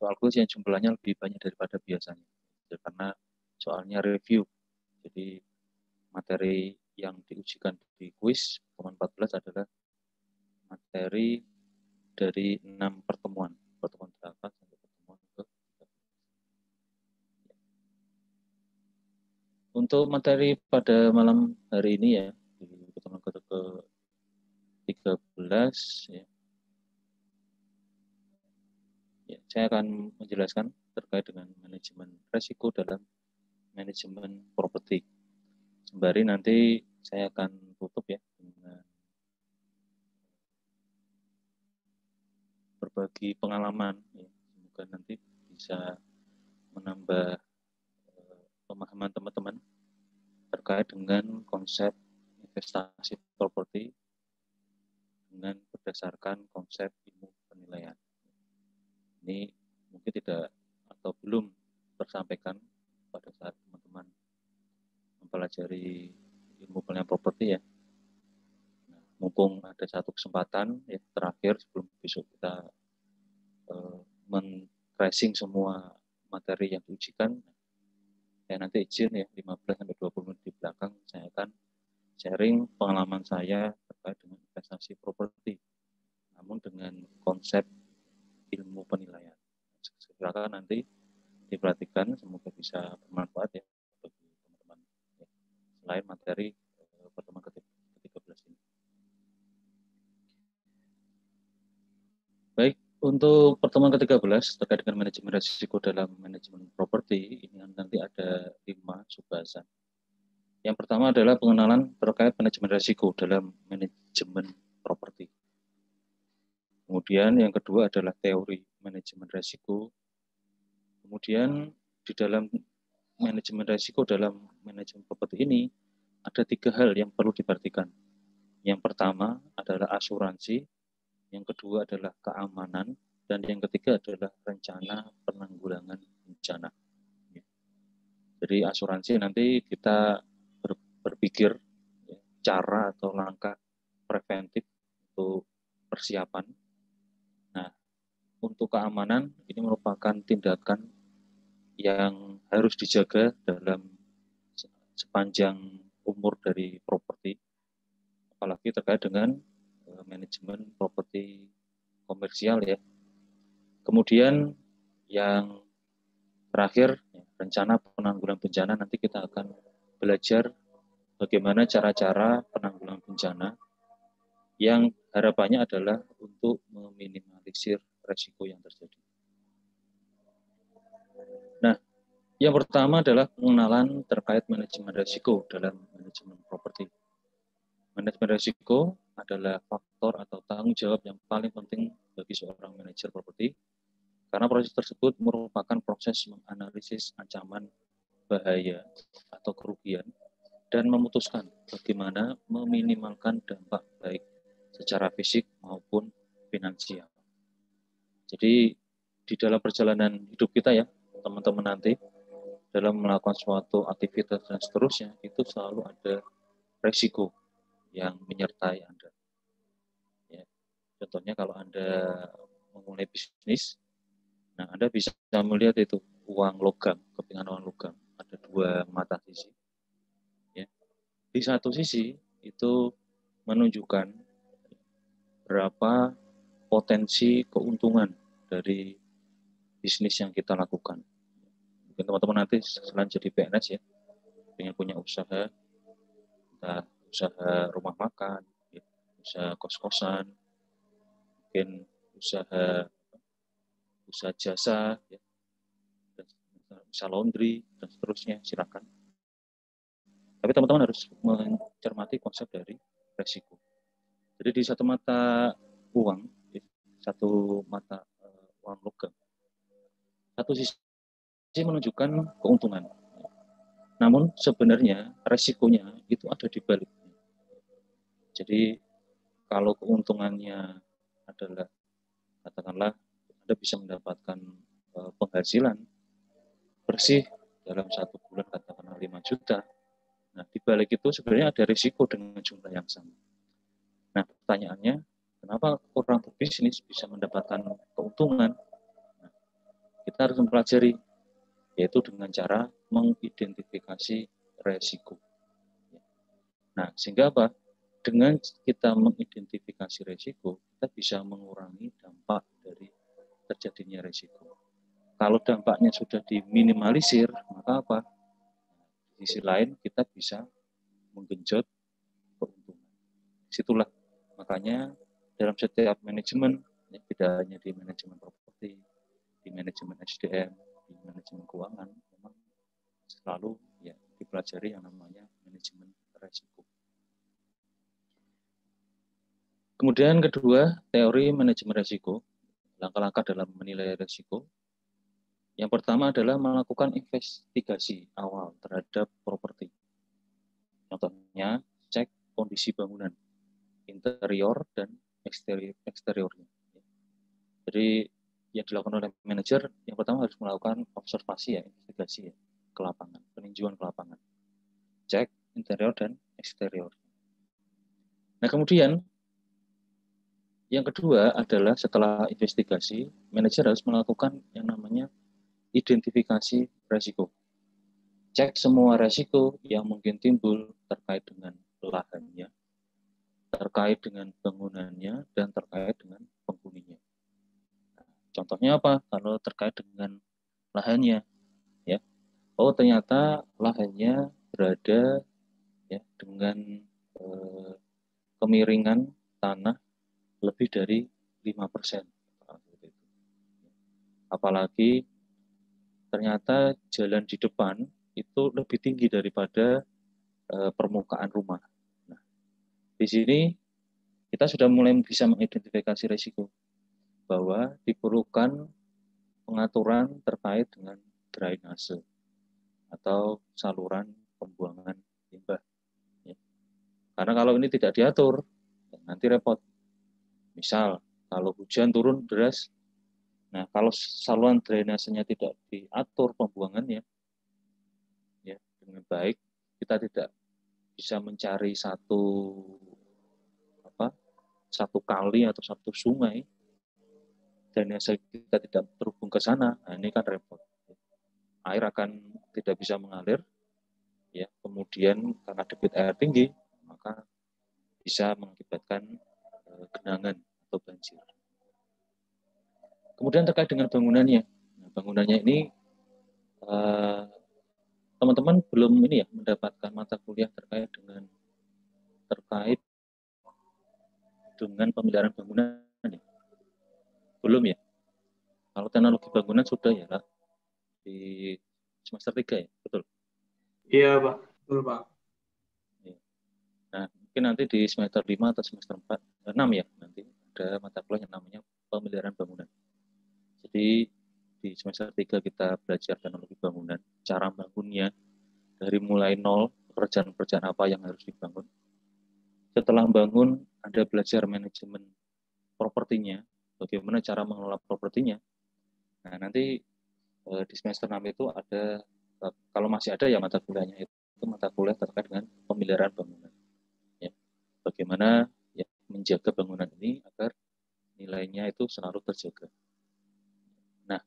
soal kuis yang jumlahnya lebih banyak daripada biasanya. Karena soalnya review. Jadi materi yang diujikan di kuis teman 14 adalah materi dari 6 pertemuan 8 sampai pertemuan ke 13. Untuk materi pada malam hari ini ya, di pertemuan ke-13 ya. Ya, saya akan menjelaskan terkait dengan manajemen resiko dalam manajemen properti. Sembari nanti saya akan tutup ya dengan berbagi pengalaman. Ya. Semoga nanti bisa menambah pemahaman teman-teman terkait dengan konsep investasi properti dengan berdasarkan konsep ilmu penilaian. Ini mungkin tidak atau belum tersampaikan pada saat teman-teman mempelajari ilmu penilaian properti ya. Nah, mumpung ada satu kesempatan ya terakhir sebelum besok kita men-tracing semua materi yang diujikan, saya nanti izin ya 15-20 menit di belakang saya akan sharing pengalaman saya terkait dengan investasi properti, namun dengan konsep ilmu penilaian. Silakan nanti diperhatikan, semoga bisa bermanfaat ya bagi teman-teman. Ya. Selain materi pertemuan ke-13 ini. Baik, untuk pertemuan ke-13 terkait dengan manajemen risiko dalam manajemen properti, ini nanti ada 5 subbahasan. Yang pertama adalah pengenalan terkait manajemen risiko dalam manajemen properti. Kemudian yang kedua adalah teori manajemen risiko. Kemudian di dalam manajemen risiko dalam manajemen properti ini ada 3 hal yang perlu diperhatikan. Yang pertama adalah asuransi, yang kedua adalah keamanan, dan yang ketiga adalah rencana penanggulangan bencana. Jadi asuransi nanti kita berpikir ya, cara atau langkah preventif untuk persiapan. Nah, untuk keamanan ini merupakan tindakan yang harus dijaga dalam sepanjang umur dari properti, apalagi terkait dengan manajemen properti komersial ya. Kemudian yang terakhir, rencana penanggulangan bencana, nanti kita akan belajar bagaimana cara-cara penanggulangan bencana yang harapannya adalah untuk meminimalisir resiko yang terjadi. Nah, yang pertama adalah pengenalan terkait manajemen risiko dalam manajemen properti. Manajemen risiko adalah faktor atau tanggung jawab yang paling penting bagi seorang manajer properti, karena proses tersebut merupakan proses menganalisis ancaman bahaya atau kerugian dan memutuskan bagaimana meminimalkan dampak baik secara fisik maupun finansial. Jadi di dalam perjalanan hidup kita ya, teman-teman nanti dalam melakukan suatu aktivitas dan seterusnya, itu selalu ada resiko yang menyertai Anda. Ya. Contohnya kalau Anda memulai bisnis, nah Anda bisa melihat itu uang logam, kepingan uang logam, ada 2 mata sisi. Ya. Di satu sisi itu menunjukkan berapa potensi keuntungan dari bisnis yang kita lakukan. Mungkin teman-teman nanti selain jadi PNS ya, ingin punya usaha, entah usaha rumah makan, usaha kos-kosan, mungkin usaha jasa, ya, usaha laundry, dan seterusnya, silakan. Tapi teman-teman harus mencermati konsep dari resiko. Jadi di satu mata uang, satu mata uang logam, satu sisi menunjukkan keuntungan. Namun sebenarnya resikonya itu ada di baliknya. Jadi kalau keuntungannya adalah, katakanlah Anda bisa mendapatkan penghasilan bersih dalam 1 bulan katakanlah 5 juta. Nah, di balik itu sebenarnya ada risiko dengan jumlah yang sama. Nah, pertanyaannya, kenapa orang berbisnis bisa mendapatkan keuntungan? Nah, harus mempelajari, yaitu dengan cara mengidentifikasi resiko. Nah, sehingga apa? Dengan kita mengidentifikasi resiko, kita bisa mengurangi dampak dari terjadinya resiko. Kalau dampaknya sudah diminimalisir, maka apa? Di sisi lain kita bisa menggenjot keuntungan. Disitulah makanya dalam setiap manajemen, ya, tidak hanya di manajemen properti, di manajemen SDM, di manajemen keuangan, memang selalu ya dipelajari yang namanya manajemen resiko. Kemudian kedua, teori manajemen resiko, langkah-langkah dalam menilai resiko. Yang pertama adalah melakukan investigasi awal terhadap properti. Contohnya, cek kondisi bangunan, interior dan eksteriornya. Jadi yang dilakukan oleh manajer, yang pertama harus melakukan observasi ya, investigasi ya, ke lapangan, peninjauan ke lapangan. Cek interior dan eksterior. Nah, kemudian yang kedua adalah setelah investigasi, manajer harus melakukan yang namanya identifikasi resiko. Cek semua resiko yang mungkin timbul terkait dengan lahannya, terkait dengan bangunannya, dan terkait dengan penghuninya. Contohnya apa? Kalau terkait dengan lahannya, ya, oh ternyata lahannya berada ya dengan kemiringan tanah lebih dari 5%. Apalagi ternyata jalan di depan itu lebih tinggi daripada permukaan rumah. Nah, di sini kita sudah mulai bisa mengidentifikasi risiko bahwa diperlukan pengaturan terkait dengan drainase atau saluran pembuangan limbah. Ya. Karena kalau ini tidak diatur, nanti repot. Misal, kalau hujan turun deras, nah kalau saluran drainasenya tidak diatur pembuangannya, ya dengan baik, kita tidak bisa mencari satu kali atau satu sungai drainase kita tidak terhubung ke sana, nah ini kan repot. Air akan tidak bisa mengalir, ya. Kemudian karena debit air tinggi, maka bisa mengakibatkan genangan atau banjir. Kemudian terkait dengan bangunannya, nah, bangunannya ini teman-teman belum ini ya mendapatkan mata kuliah terkait dengan pemeliharaan bangunan ya? Belum ya? Kalau teknologi bangunan sudah ya lah di semester 3 ya, betul? Iya Pak, betul Pak. Nah, mungkin nanti di semester 5 atau semester 6 ya, nanti ada mata kuliah yang namanya pemeliharaan bangunan. Jadi di semester 3 kita belajar teknologi bangunan, cara bangunnya, dari mulai nol, pekerjaan-pekerjaan apa yang harus dibangun. Setelah bangun, Anda belajar manajemen propertinya, bagaimana cara mengelola propertinya. Nah, nanti di semester 6 itu ada, kalau masih ada ya mata kuliahnya itu mata kuliah terkait dengan pemeliharaan bangunan. Ya. Bagaimana ya, menjaga bangunan ini agar nilainya itu selalu terjaga. Nah,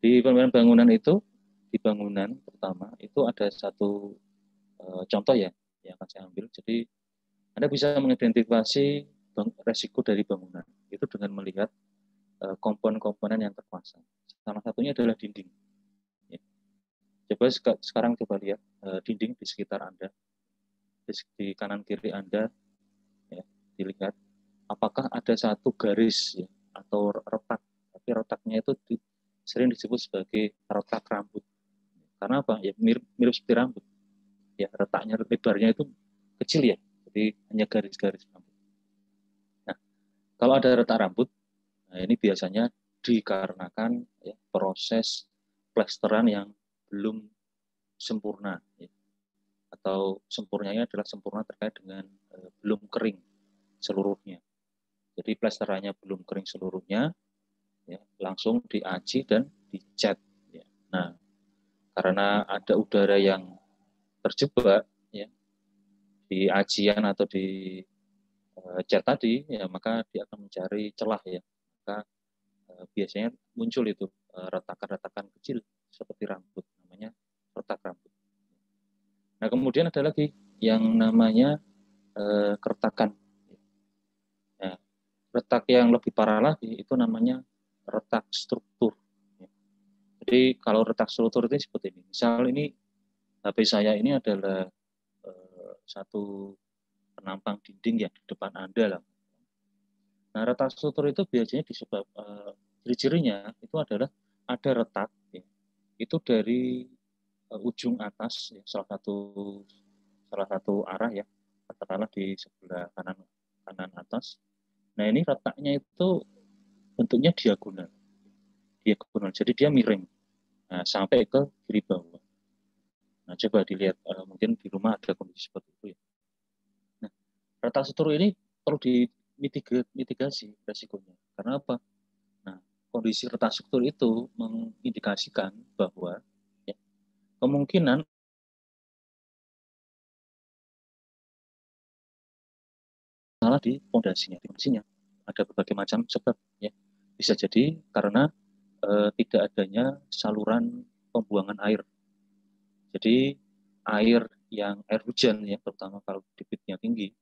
di pemeliharaan bangunan itu, di bangunan pertama, itu ada satu contoh ya, yang akan saya ambil. Jadi, Anda bisa mengidentifikasi resiko dari bangunan. Itu dengan melihat komponen-komponen yang terpasang. Salah satunya adalah dinding. Ya. Coba sekarang coba lihat dinding di sekitar Anda, di kanan kiri Anda, ya, dilihat apakah ada satu garis ya, atau retak. Tapi retaknya itu sering disebut sebagai retak rambut. Karena apa? Ya mirip seperti rambut. Ya retaknya, lebarnya itu kecil ya. Jadi hanya garis-garis rambut. Nah, kalau ada retak rambut, nah ini biasanya dikarenakan ya, proses plesteran yang belum sempurna. Ya. Atau sempurnanya adalah sempurna terkait dengan belum kering seluruhnya. Jadi plesterannya belum kering seluruhnya, ya, langsung diaci dan dicat. Ya. Nah, karena ada udara yang terjebak ya, di acian atau di cat tadi, ya maka dia akan mencari celah ya, maka biasanya muncul itu retakan-retakan kecil seperti rambut, namanya retak rambut. Nah, kemudian ada lagi yang namanya keretakan. Nah, retak yang lebih parah lagi itu namanya retak struktur. Jadi kalau retak struktur itu seperti ini. Misal ini HP saya ini adalah satu penampang dinding ya di depan Anda lah. Nah, retak struktur itu biasanya disebab ciri-cirinya itu adalah ada retak ya, itu dari ujung atas ya, salah satu arah ya, katakanlah di sebelah kanan atas. Nah, ini retaknya itu bentuknya diagonal. Jadi dia miring. Nah, sampai ke kiri bawah. Nah, coba dilihat mungkin di rumah ada kondisi seperti itu ya. Nah, retak struktur ini perlu dimitigasi resikonya. Karena apa? Nah, kondisi retak struktur itu mengindikasikan bahwa ya, kemungkinan salah di fondasinya. Ada berbagai macam sebab ya. Bisa jadi karena tidak adanya saluran pembuangan air. Jadi air hujan ya, terutama kalau debitnya tinggi,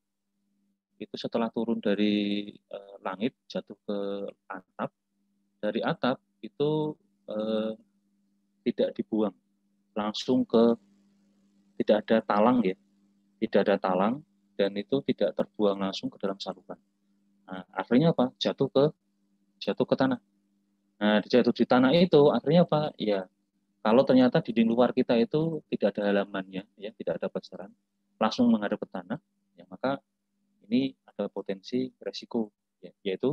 itu setelah turun dari langit jatuh ke atap, dari atap itu tidak dibuang langsung ke, tidak ada talang ya, tidak ada talang, dan itu tidak terbuang langsung ke dalam saluran. Nah, akhirnya apa? Jatuh ke tanah. Nah, jatuh di tanah itu akhirnya apa? Ya, kalau ternyata dinding luar kita itu tidak ada halamannya, ya, tidak ada basaran, langsung menghadap ke tanah, ya, maka ini ada potensi resiko, ya, yaitu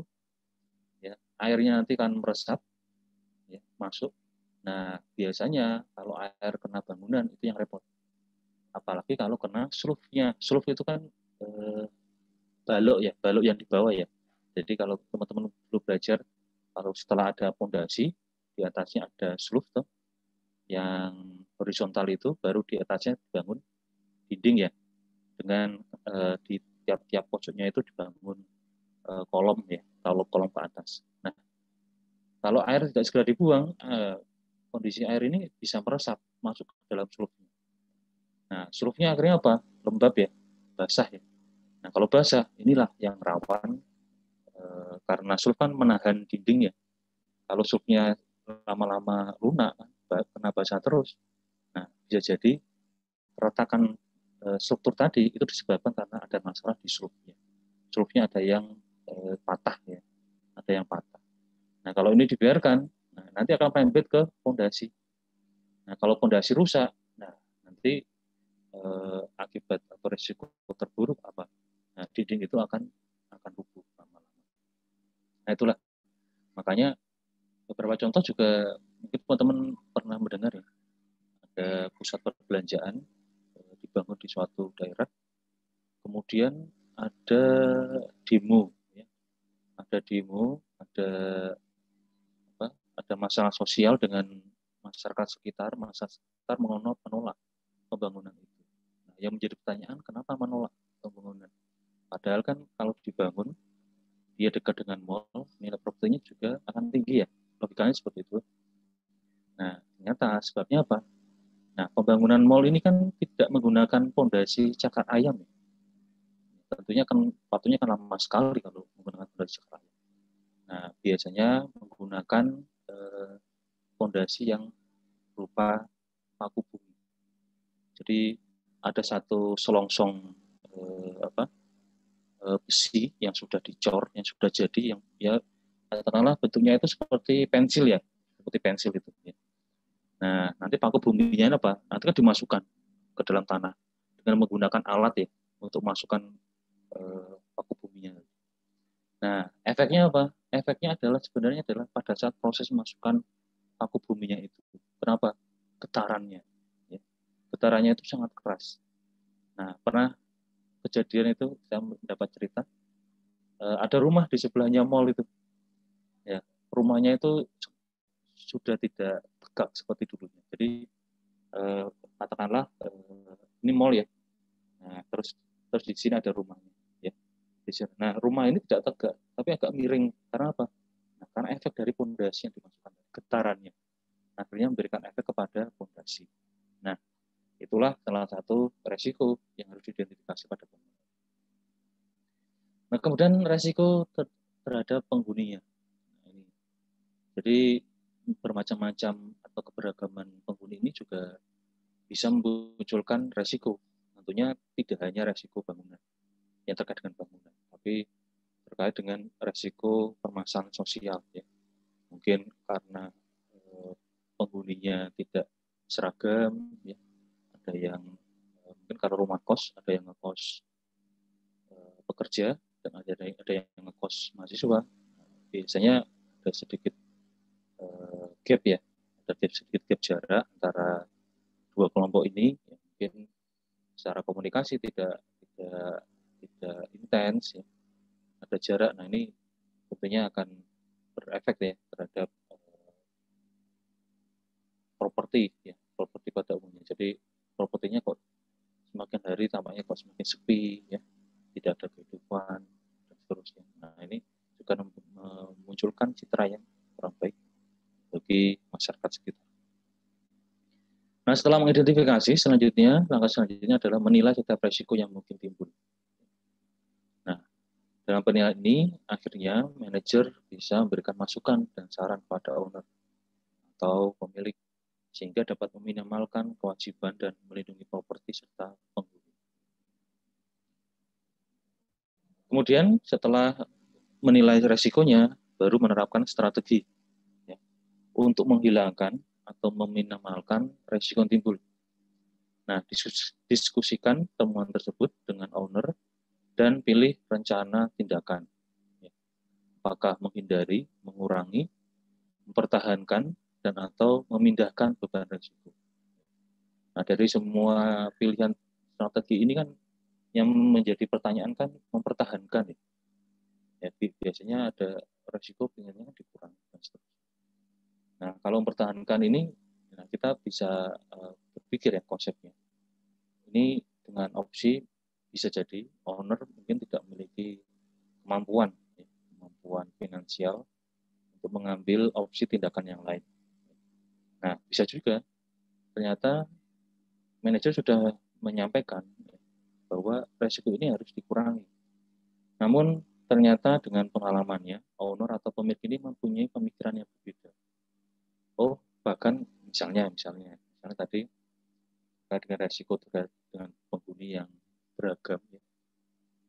ya, airnya nanti akan meresap, ya, masuk. Nah, biasanya kalau air kena bangunan itu yang repot. Apalagi kalau kena slope-nya. Slope itu kan balok ya, balok yang di bawah ya. Jadi kalau teman-teman belum belajar, kalau setelah ada fondasi, di atasnya ada slope tuh, yang horizontal itu, baru di atasnya dibangun dinding ya, dengan di tiap-tiap pojoknya itu dibangun kolom ya, kalau kolom ke atas. Nah, kalau air tidak segera dibuang, kondisi air ini bisa meresap masuk ke dalam slope-nya. Nah, slope-nya akhirnya apa? Lembab ya, basah ya. Nah, kalau basah, inilah yang rawan karena slope kan menahan dinding ya. Kalau slope-nya lama-lama lunak, kena basah terus, nah bisa jadi retakan struktur tadi itu disebabkan karena ada masalah di slope-nya. Slope-nya ada yang patah ya, ada yang patah. Nah, kalau ini dibiarkan, nah, nanti akan merembet ke fondasi. Nah, kalau fondasi rusak, nah nanti akibat atau risiko terburuk apa? Nah, dinding itu akan rubuh lama-lama. Nah, itulah makanya beberapa contoh juga mungkin teman-teman pernah mendengar ya, ada pusat perbelanjaan dibangun di suatu daerah, kemudian ada demo, ya. Ada masalah sosial dengan masyarakat sekitar menolak pembangunan itu. Nah, yang menjadi pertanyaan, kenapa menolak pembangunan? Padahal kan kalau dibangun, dia dekat dengan mall, nilai propertinya juga akan tinggi ya. Logikanya seperti itu. Nah, ternyata sebabnya apa? Nah, pembangunan mall ini kan tidak menggunakan fondasi cakar ayam. Tentunya kan waktunya kan lama sekali kalau menggunakan fondasi cakar ayam. Nah, biasanya menggunakan fondasi yang berupa paku bumi. Jadi ada satu selongsong besi yang sudah dicor, yang sudah jadi, yang ya katakanlah bentuknya itu seperti pensil ya, seperti pensil itu. Ya. Nah, nanti paku buminya apa? Nanti kan dimasukkan ke dalam tanah dengan menggunakan alat ya untuk masukkan paku buminya. Nah, efeknya apa? Efeknya sebenarnya adalah pada saat proses memasukkan paku buminya itu. Kenapa? Getarannya. Ya. Getarannya itu sangat keras. Nah, pernah kejadian itu saya mendapat cerita, ada rumah di sebelahnya mall itu. Ya, rumahnya itu sudah tidak tegak seperti dulunya. Jadi katakanlah ini mall ya. Nah, terus di sini ada rumahnya ya. Nah, rumah ini tidak tegak, tapi agak miring. Karena apa? Nah, karena efek dari pondasi yang dimasukkan, getarannya. Akhirnya memberikan efek kepada pondasi. Nah, itulah salah satu resiko yang harus diidentifikasi pada bangunan. Nah, kemudian resiko terhadap penghuninya. Jadi bermacam-macam atau keberagaman penghuni ini juga bisa memunculkan resiko. Tentunya tidak hanya resiko bangunan yang terkait dengan bangunan, tapi terkait dengan resiko permasalahan sosial. Ya. Mungkin karena penghuninya tidak seragam, ya. Ada yang mungkin karena rumah kos, ada yang ngekos pekerja, dan ada yang ngekos mahasiswa. Biasanya ada sedikit gap ya, ada sedikit gap jarak antara dua kelompok ini. Ya, mungkin secara komunikasi tidak intens, ya. Ada jarak. Nah, ini tentunya akan berefek ya terhadap properti pada umumnya. Jadi propertinya kok semakin hari tampaknya kok semakin sepi, ya, tidak ada kehidupan dan seterusnya. Nah, ini juga memunculkan citra yang kurang baik bagi masyarakat sekitar. Nah, setelah mengidentifikasi, langkah selanjutnya adalah menilai setiap resiko yang mungkin timbul. Nah, dalam penilaian ini, akhirnya manajer bisa memberikan masukan dan saran pada owner atau pemilik, sehingga dapat meminimalkan kewajiban dan melindungi properti serta penghuni. Kemudian, setelah menilai resikonya, baru menerapkan strategi ya, untuk menghilangkan atau meminimalkan resiko yang timbul. Nah, diskusikan temuan tersebut dengan owner dan pilih rencana tindakan. Apakah menghindari, mengurangi, mempertahankan, dan atau memindahkan beban risiko. Nah, dari semua pilihan strategi ini kan yang menjadi pertanyaan kan mempertahankan. Ya, biasanya ada risiko pinginnya dikurangi. Nah, kalau mempertahankan ini, nah kita bisa berpikir ya konsepnya. Ini dengan opsi bisa jadi owner mungkin tidak memiliki kemampuan finansial untuk mengambil opsi tindakan yang lain. Nah, bisa juga ternyata manajer sudah menyampaikan bahwa resiko ini harus dikurangi. Namun ternyata dengan pengalamannya, owner atau pemilik ini mempunyai pemikiran yang berbeda. Oh, bahkan misalnya tadi terkait dengan resiko terkait dengan penghuni yang beragam. Ya.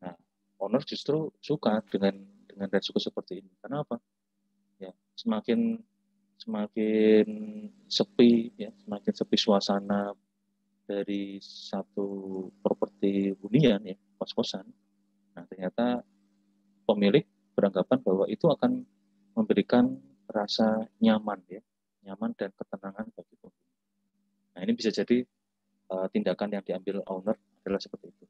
Nah, owner justru suka dengan resiko seperti ini. Karena apa? Ya, semakin sepi ya, semakin sepi suasana dari satu properti hunian ya, kos-kosan. Nah, ternyata pemilik beranggapan bahwa itu akan memberikan rasa nyaman ya, nyaman dan ketenangan bagi penghuni. Nah, ini bisa jadi tindakan yang diambil owner adalah seperti itu.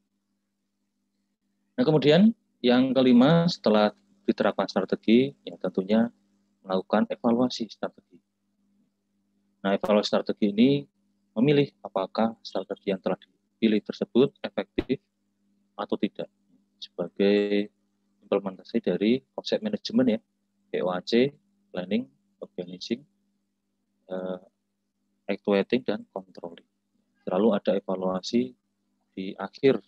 Nah, kemudian yang kelima setelah diterapkan strategi, ya tentunya melakukan evaluasi strategi. Nah, evaluasi strategi ini memilih apakah strategi yang telah dipilih tersebut efektif atau tidak sebagai implementasi dari konsep manajemen ya, POAC, planning, organizing, actuating, dan controlling. Selalu ada evaluasi di akhir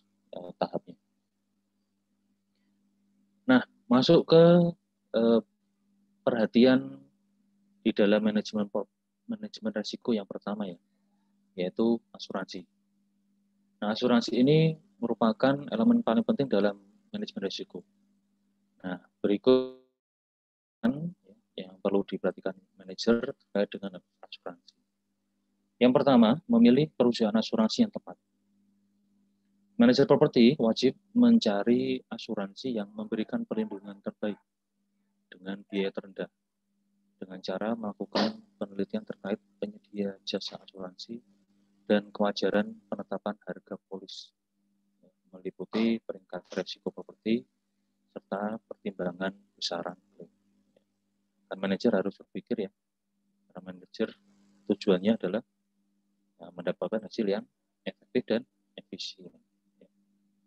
tahapnya. Nah, masuk ke perhatian di dalam manajemen risiko yang pertama ya, yaitu asuransi. Nah, asuransi ini merupakan elemen paling penting dalam manajemen risiko. Nah, berikut yang perlu diperhatikan manajer terkait dengan asuransi. Yang pertama, memilih perusahaan asuransi yang tepat. Manajer properti wajib mencari asuransi yang memberikan perlindungan terbaik dengan biaya terendah, dengan cara melakukan penelitian terkait penyedia jasa asuransi dan kewajaran penetapan harga polis, meliputi peringkat risiko properti serta pertimbangan besaran klaim. Dan manajer harus berpikir ya, karena manajer tujuannya adalah mendapatkan hasil yang efektif dan efisien.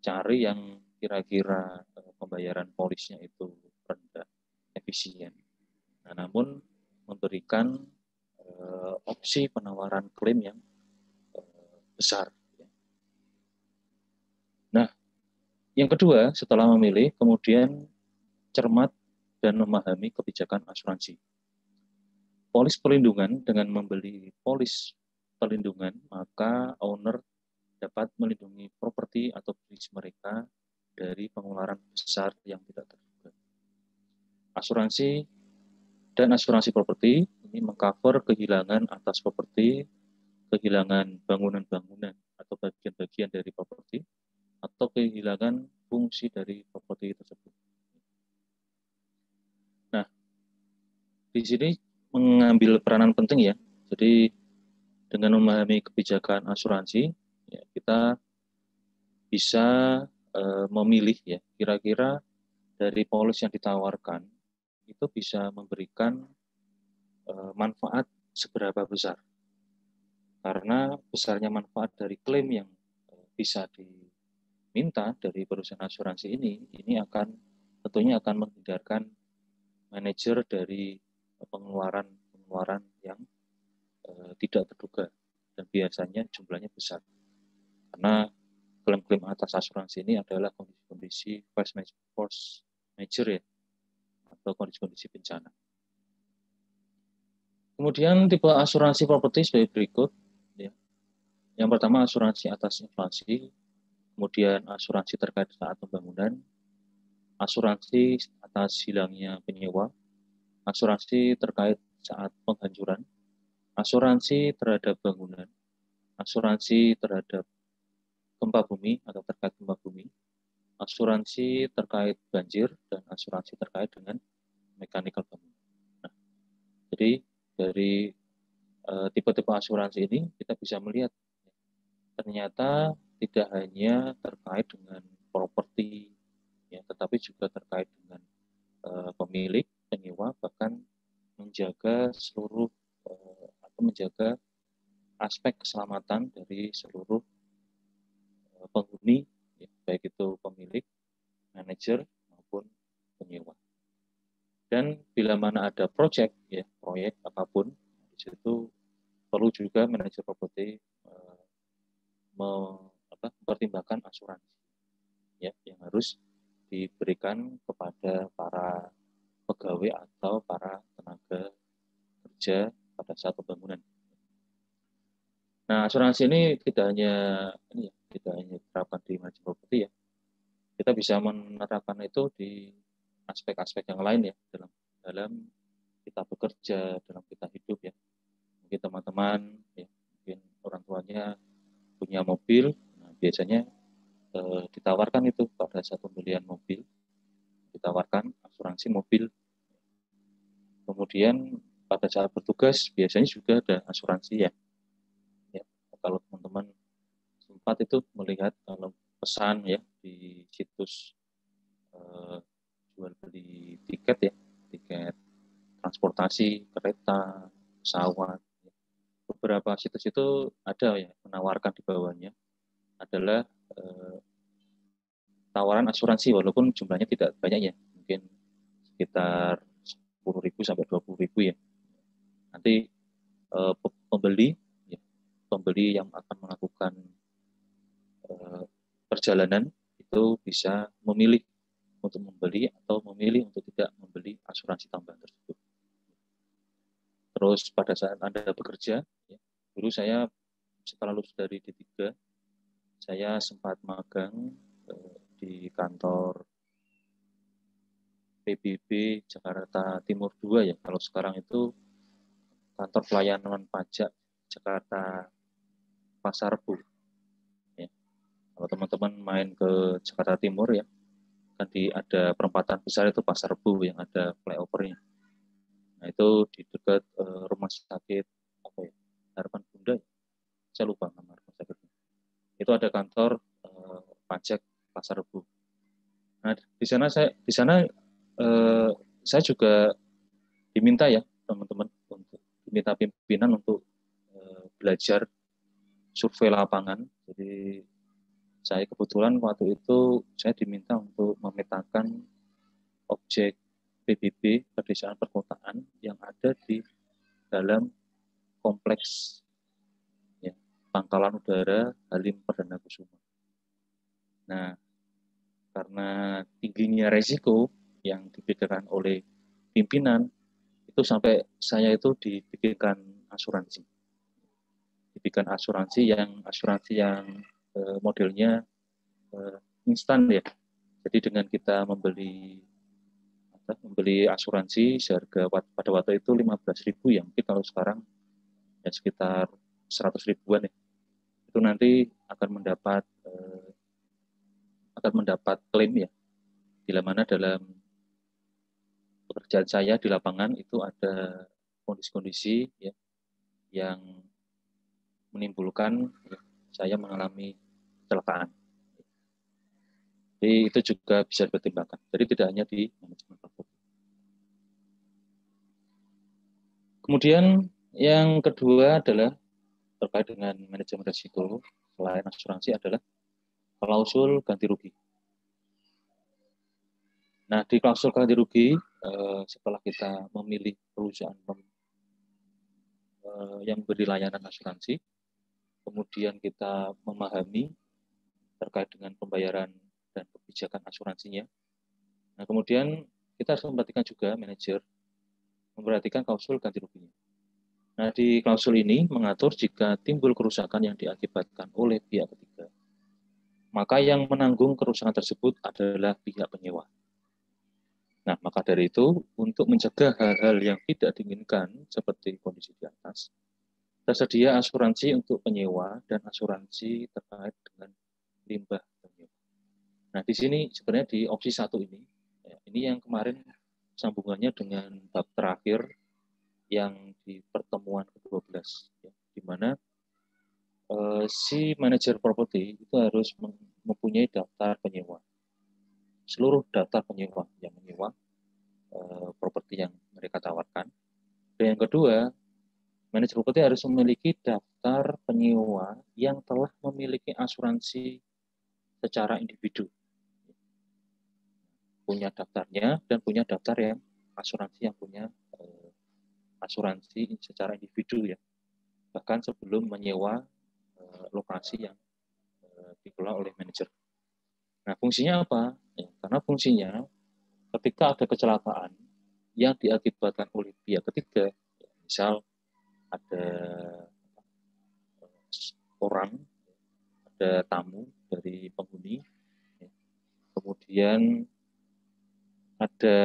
Cari yang kira-kira pembayaran polisnya itu rendah, efisien. Nah, namun memberikan opsi penawaran klaim yang besar. Nah, yang kedua, setelah memilih, kemudian cermat dan memahami kebijakan asuransi. Polis perlindungan, dengan membeli polis perlindungan, maka owner dapat melindungi properti atau bisnis mereka dari pengeluaran besar yang tidak terduga. Asuransi dan asuransi properti ini mengcover kehilangan atas properti, kehilangan bangunan-bangunan atau bagian-bagian dari properti, atau kehilangan fungsi dari properti tersebut. Nah, di sini mengambil peranan penting ya. Jadi dengan memahami kebijakan asuransi, ya, kita bisa memilih ya kira-kira dari polis yang ditawarkan itu bisa memberikan manfaat seberapa besar. Karena besarnya manfaat dari klaim yang bisa diminta dari perusahaan asuransi ini akan tentunya akan menghindarkan manajer dari pengeluaran yang tidak terduga dan biasanya jumlahnya besar. Karena klaim-klaim atas asuransi ini adalah kondisi-kondisi force major ya, atau kondisi-kondisi bencana. Kemudian tipe asuransi properti sebagai berikut. Ya. Yang pertama asuransi atas inflasi, kemudian asuransi terkait saat pembangunan, asuransi atas hilangnya penyewa, asuransi terkait saat penghancuran, asuransi terhadap bangunan, asuransi terhadap gempa bumi atau terkait gempa bumi, asuransi terkait banjir, dan asuransi terkait dengan mechanical bangunan. Nah, jadi dari tipe-tipe asuransi ini kita bisa melihat ternyata tidak hanya terkait dengan properti, ya, tetapi juga terkait dengan pemilik, penyewa, bahkan menjaga seluruh atau menjaga aspek keselamatan dari seluruh penghuni, ya, baik itu pemilik, manajer maupun penyewa. Dan bila mana ada proyek apapun, di situ perlu juga manajer properti mempertimbangkan asuransi ya yang harus diberikan kepada para pegawai atau para tenaga kerja pada saat pembangunan. Nah, asuransi ini tidak hanya diterapkan di manajemen properti ya. Kita bisa menerapkan itu di aspek-aspek yang lain ya dalam kita bekerja, dalam kita hidup ya. Mungkin teman-teman ya, mungkin orang tuanya punya mobil, nah, biasanya ditawarkan itu pada saat pembelian mobil, ditawarkan asuransi mobil. Kemudian pada saat bertugas biasanya juga ada asuransi ya. Kalau teman-teman sempat itu melihat kalau pesan ya di situs jual beli tiket ya, tiket transportasi, kereta, pesawat. Beberapa situs itu ada ya menawarkan di bawahnya adalah tawaran asuransi walaupun jumlahnya tidak banyak ya, mungkin sekitar 10.000 sampai 20.000 ya. Nanti pembeli yang akan melakukan perjalanan itu bisa memilih untuk membeli atau memilih untuk tidak membeli asuransi tambahan tersebut. Terus pada saat Anda bekerja, ya, dulu saya setelah lulus dari D3, saya sempat magang di kantor PBB Jakarta Timur 2 ya. Kalau sekarang itu kantor pelayanan pajak Jakarta Pasar Rebo. Ya. Kalau teman-teman main ke Jakarta Timur ya, kan ada perempatan besar itu Pasar Rebo yang ada flyovernya. Nah itu di dekat rumah sakit apa ya, Harapan Bunda, saya lupa nama rumah sakitnya. Itu ada kantor pajak Pasar Rebo. Nah di sana saya juga diminta ya teman-teman untuk diminta pimpinan untuk belajar survei lapangan. Jadi saya kebetulan waktu itu saya diminta untuk memetakan objek PBB, pedesaan perkotaan yang ada di dalam kompleks ya, Pangkalan Udara Halim Perdana Kusuma. Nah, karena tingginya resiko yang dipikirkan oleh pimpinan, itu sampai saya itu dibikinkan asuransi. Dibikin asuransi yang modelnya instan ya. Jadi dengan kita membeli asuransi seharga pada waktu itu 15.000 ya, mungkin kalau sekarang ya sekitar 100 ribuan ya. Itu nanti akan mendapat klaim ya. Bila mana dalam pekerjaan saya di lapangan itu ada kondisi-kondisi ya, yang menimbulkan ya, saya mengalami kecelakaan. Jadi itu juga bisa dipertimbangkan. Jadi tidak hanya di manajemen properti. Kemudian yang kedua adalah terkait dengan manajemen risiko selain asuransi adalah klausul ganti rugi. Nah, di klausul ganti rugi setelah kita memilih perusahaan yang beri layanan asuransi, kemudian kita memahami terkait dengan pembayaran dan kebijakan asuransinya. Nah, kemudian kita harus memperhatikan juga manajer memperhatikan klausul ganti ruginya. Nah, di klausul ini mengatur jika timbul kerusakan yang diakibatkan oleh pihak ketiga, maka yang menanggung kerusakan tersebut adalah pihak penyewa. Nah, maka dari itu, untuk mencegah hal-hal yang tidak diinginkan seperti kondisi di atas, tersedia asuransi untuk penyewa dan asuransi terkait dengan limbah penyewa. Nah, di sini sebenarnya di opsi 1 ini, ya, ini yang kemarin sambungannya dengan bab terakhir yang di pertemuan ke-12, ya, di mana si manajer properti itu harus mempunyai daftar penyewa. Seluruh daftar penyewa yang menyewa properti yang mereka tawarkan. Dan yang kedua, manajer properti harus memiliki daftar penyewa yang telah memiliki asuransi secara individu. Punya daftarnya dan punya daftar yang asuransi yang punya asuransi secara individu ya. Bahkan sebelum menyewa lokasi yang dikelola oleh manajer. Nah, fungsinya apa? Ya, karena fungsinya ketika ada kecelakaan yang diakibatkan oleh pihak ketiga, misal ada orang, ada tamu dari penghuni, kemudian ada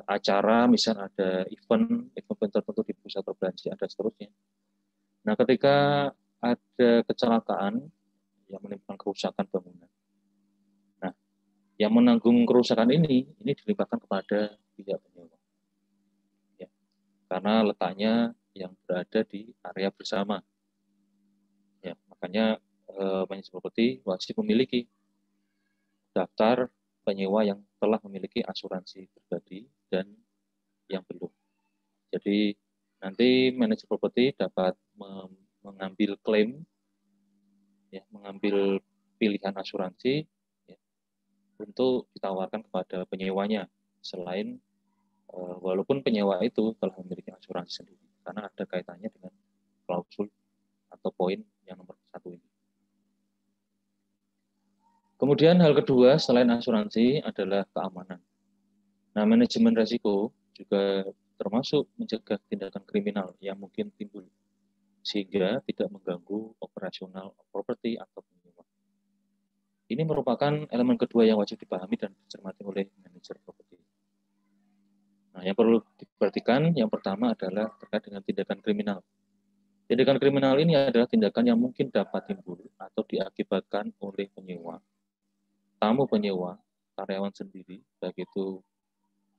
acara, misal ada event tertentu di pusat perbelanjaan dan seterusnya. Nah, ketika ada kecelakaan yang menimbulkan kerusakan bangunan, nah, yang menanggung kerusakan ini dilimpahkan kepada pihak penyewa. Ya, karena letaknya yang berada di area bersama. Ya, makanya manajer properti wajib memiliki daftar penyewa yang telah memiliki asuransi pribadi dan yang belum. Jadi nanti manajer properti dapat mengambil klaim, ya, mengambil pilihan asuransi ya, untuk ditawarkan kepada penyewanya. Selain walaupun penyewa itu telah memiliki asuransi sendiri, karena ada kaitannya dengan klausul atau poin yang nomor 1 ini. Kemudian hal kedua selain asuransi adalah keamanan. Nah, manajemen risiko juga termasuk mencegah tindakan kriminal yang mungkin timbul sehingga tidak mengganggu operasional properti atau penyewa. Ini merupakan elemen kedua yang wajib dipahami dan dicermati oleh manajer properti. Nah, yang perlu diperhatikan yang pertama adalah terkait dengan tindakan kriminal. Tindakan kriminal ini adalah tindakan yang mungkin dapat timbul atau diakibatkan oleh penyewa, tamu penyewa, karyawan sendiri, baik itu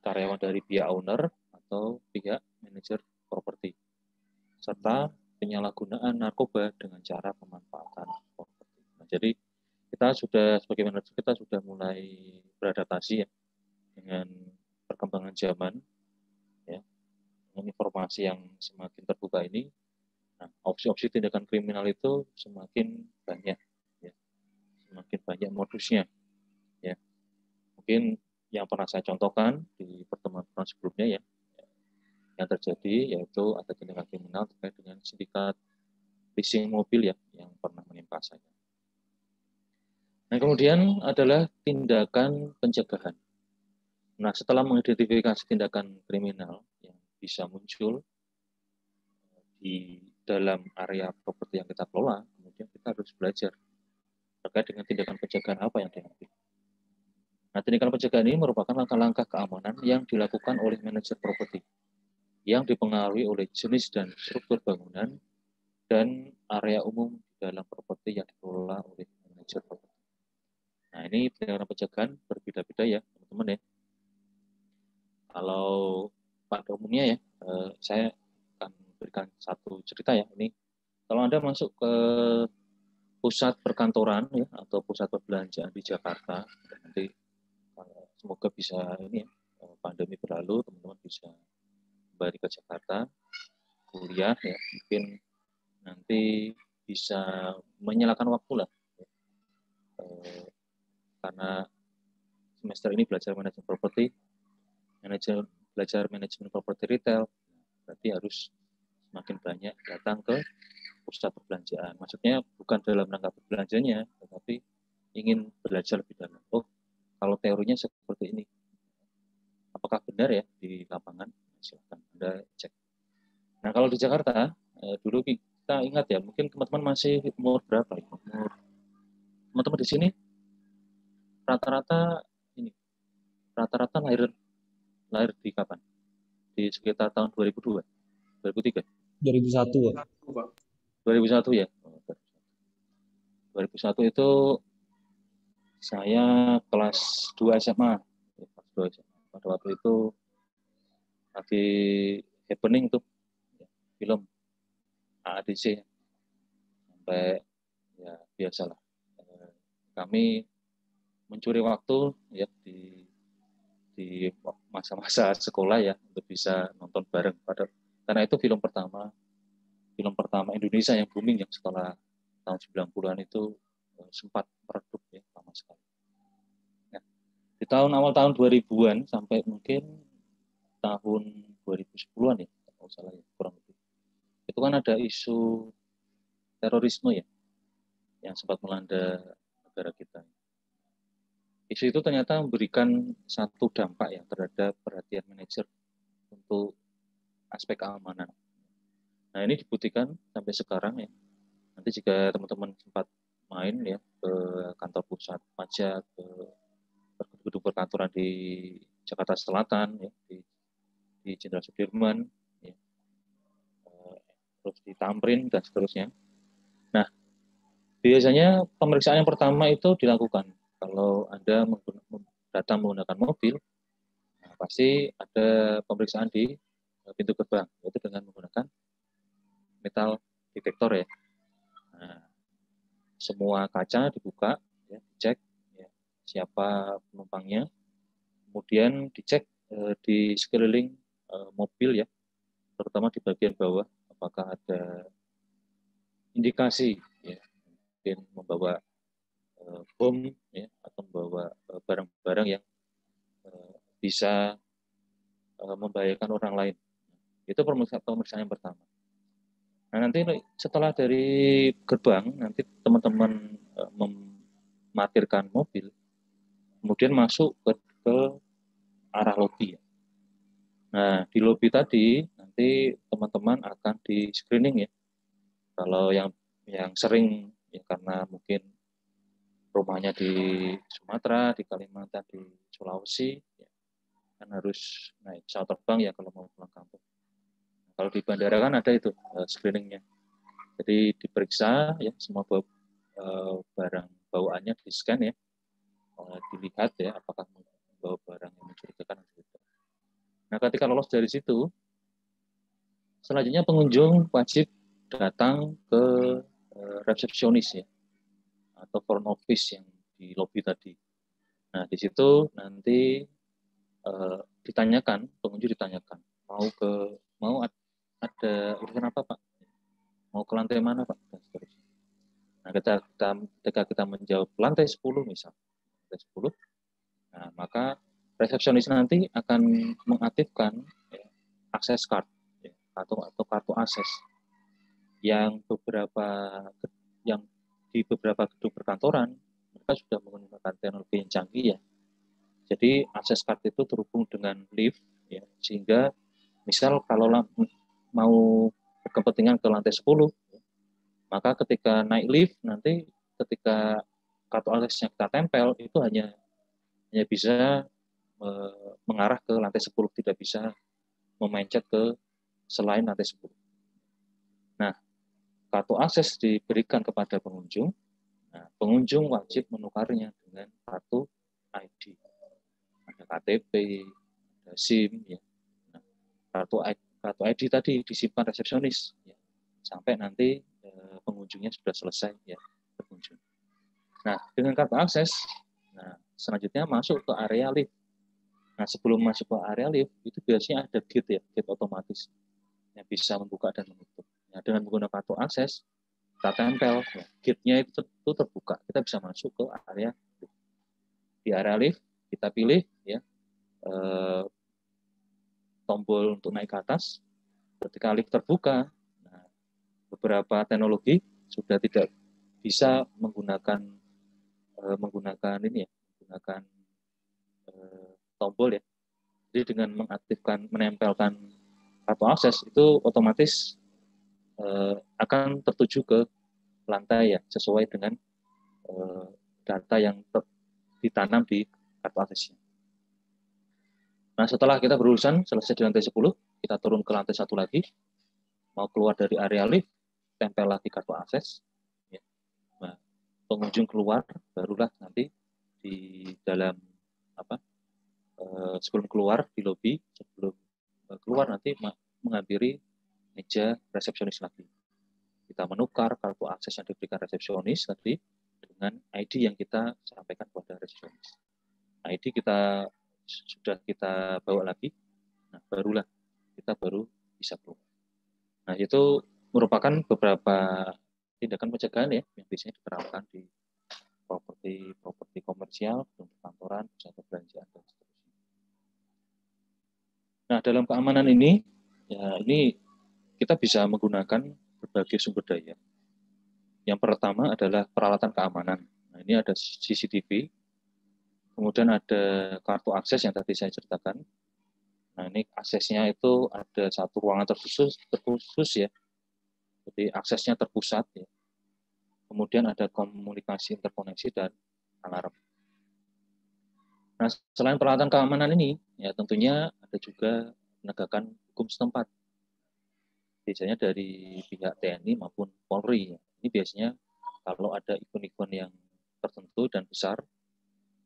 karyawan dari pihak owner atau pihak manajer properti, serta penyalahgunaan narkoba dengan cara pemanfaatan properti. Nah, jadi kita sudah sebagai manajer kita sudah mulai beradaptasi ya dengan perkembangan zaman, ya, dengan informasi yang semakin terbuka ini. Nah, opsi-opsi tindakan kriminal itu semakin banyak, ya, semakin banyak modusnya. Ya. Mungkin yang pernah saya contohkan di pertemuan sebelumnya ya, yang terjadi yaitu ada tindakan kriminal terkait dengan sindikat leasing mobil ya yang pernah menimpa saya. Nah, kemudian adalah tindakan pencegahan. Nah, setelah mengidentifikasi tindakan kriminal yang bisa muncul di dalam area properti yang kita kelola, kemudian kita harus belajar terkait dengan tindakan pencegahan apa yang diambil. Nah, tindakan pencegahan ini merupakan langkah-langkah keamanan yang dilakukan oleh manajer properti yang dipengaruhi oleh jenis dan struktur bangunan dan area umum di dalam properti yang dikelola oleh manajer properti. Nah, ini tindakan pencegahan berbeda-beda ya, teman-teman ya. Kalau pada umumnya ya, saya akan berikan satu cerita ya. Ini kalau Anda masuk ke pusat perkantoran ya atau pusat perbelanjaan di Jakarta, nanti semoga bisa ini ya, pandemi berlalu, teman-teman bisa kembali ke Jakarta, kuliah ya, mungkin nanti bisa menyalakan waktu lah, ya. Karena semester ini belajar manajemen properti, belajar manajemen properti retail, berarti harus semakin banyak datang ke pusat perbelanjaan. Maksudnya bukan dalam rangka berbelanjanya, tetapi ingin belajar lebih dalam. Oh, kalau teorinya seperti ini, apakah benar ya di lapangan? Silakan Anda cek. Nah, kalau di Jakarta, dulu kita ingat ya, mungkin teman-teman masih umur berapa ya? Umur teman-teman di sini rata-rata ini, rata-rata lahir di kapan? Di sekitar tahun 2002, 2003. 2001. 2001 ya. 2001 itu saya kelas 2 SMA. Kelas 2 SMA. Pada waktu itu lagi happening tuh film AADC sampai ya biasalah kami mencuri waktu ya di masa-masa sekolah ya untuk bisa nonton bareng karena itu film pertama Indonesia yang booming yang setelah tahun 90-an itu sempat meredup ya lama sekali. Nah, di awal tahun 2000-an sampai mungkin tahun 2010-an ya kalau salah ya kurang lebih. Itu kan ada isu terorisme ya yang sempat melanda negara kita. Isu itu ternyata memberikan satu dampak ya terhadap perhatian manajer untuk aspek keamanan. Nah, ini dibuktikan sampai sekarang ya. Nanti jika teman-teman sempat main ya ke kantor pusat pajak, ke gedung perkantoran di Jakarta Selatan ya, di Jenderal Sudirman ya, terus di Tamrin dan seterusnya. Nah, biasanya pemeriksaan yang pertama itu dilakukan kalau Anda datang menggunakan mobil, nah, pasti ada pemeriksaan di pintu gerbang, yaitu dengan menggunakan metal detektor ya. Nah, semua kaca dibuka, ya, dicek ya, siapa penumpangnya, kemudian dicek di sekeliling mobil ya, terutama di bagian bawah, apakah ada indikasi ya, mungkin membawa bom ya, atau membawa barang-barang yang bisa membahayakan orang lain. Itu pemeriksaan yang pertama. Nah, nanti setelah dari gerbang, nanti teman-teman mematirkan mobil, kemudian masuk ke arah lobi. Nah, di lobi tadi, nanti teman-teman akan di screening ya. Kalau yang sering, ya karena mungkin rumahnya di Sumatera, di Kalimantan, di Sulawesi, ya, kan harus naik pesawat terbang ya kalau mau pulang kampung. Kalau di bandara kan ada itu screeningnya. Jadi diperiksa ya semua barang bawaannya di scan ya, dilihat ya apakah membawa barang yang mencurigakan atau tidak. Nah, ketika lolos dari situ, selanjutnya pengunjung wajib datang ke resepsionis ya atau front office yang di lobi tadi. Nah, di situ nanti pengunjung ditanyakan mau ada urusan apa Pak? Mau ke lantai mana Pak? Dan seterusnya. Nah, ketika kita menjawab lantai 10 misal, lantai 10, nah maka resepsionis nanti akan mengaktifkan ya, akses card ya, atau kartu akses yang di beberapa gedung perkantoran mereka sudah menggunakan teknologi yang canggih ya. Jadi akses card itu terhubung dengan lift ya, sehingga misal kalau mau berkepentingan ke lantai 10, maka ketika naik lift nanti ketika kartu aksesnya kita tempel itu hanya bisa mengarah ke lantai 10, tidak bisa memencet ke selain lantai 10. Nah, kartu akses diberikan kepada pengunjung. Nah, pengunjung wajib menukarnya dengan kartu ID. Ada KTP, ada SIM ya. Nah, kartu ID tadi disimpan resepsionis ya, sampai nanti pengunjungnya sudah selesai ya berkunjung. Nah, dengan kartu akses, nah selanjutnya masuk ke area lift. Nah, sebelum masuk ke area lift itu biasanya ada gate ya, gate otomatis yang bisa membuka dan menutup. Nah, dengan menggunakan kartu akses, kita tempel, ya, gate-nya itu terbuka, kita bisa masuk ke area lift. Di area lift kita pilih ya tombol untuk naik ke atas. Ketika lift terbuka, nah, beberapa teknologi sudah tidak bisa menggunakan tombol ya. Jadi dengan menempelkan kartu akses itu otomatis akan tertuju ke lantai ya, sesuai dengan data yang ditanam di kartu aksesnya. Nah, setelah kita berurusan selesai di lantai 10, kita turun ke lantai 1 lagi, mau keluar dari area lift, tempel lagi kartu akses. Ya. Nah, pengunjung keluar, barulah nanti di dalam sebelum keluar di lobi, sebelum keluar nanti menghampiri meja resepsionis lagi. Kita menukar kartu akses yang diberikan resepsionis tadi dengan ID yang kita sampaikan kepada resepsionis. ID sudah kita bawa lagi, nah barulah kita bisa keluar. Nah, itu merupakan beberapa tindakan pencegahan ya yang biasanya diterapkan di properti komersial, perkantoran, pusat perbelanjaan, dan seterusnya. Nah, dalam keamanan ini, ya ini kita bisa menggunakan berbagai sumber daya. Yang pertama adalah peralatan keamanan. Nah, ini ada CCTV, kemudian ada kartu akses yang tadi saya ceritakan. Nah, ini aksesnya itu ada satu ruangan terkhusus ya. Jadi aksesnya terpusat ya. Kemudian ada komunikasi interkoneksi dan alarm. Nah, selain peralatan keamanan ini, ya tentunya ada juga penegakan hukum setempat. Biasanya dari pihak TNI maupun Polri. Ya. Ini biasanya kalau ada event-event yang tertentu dan besar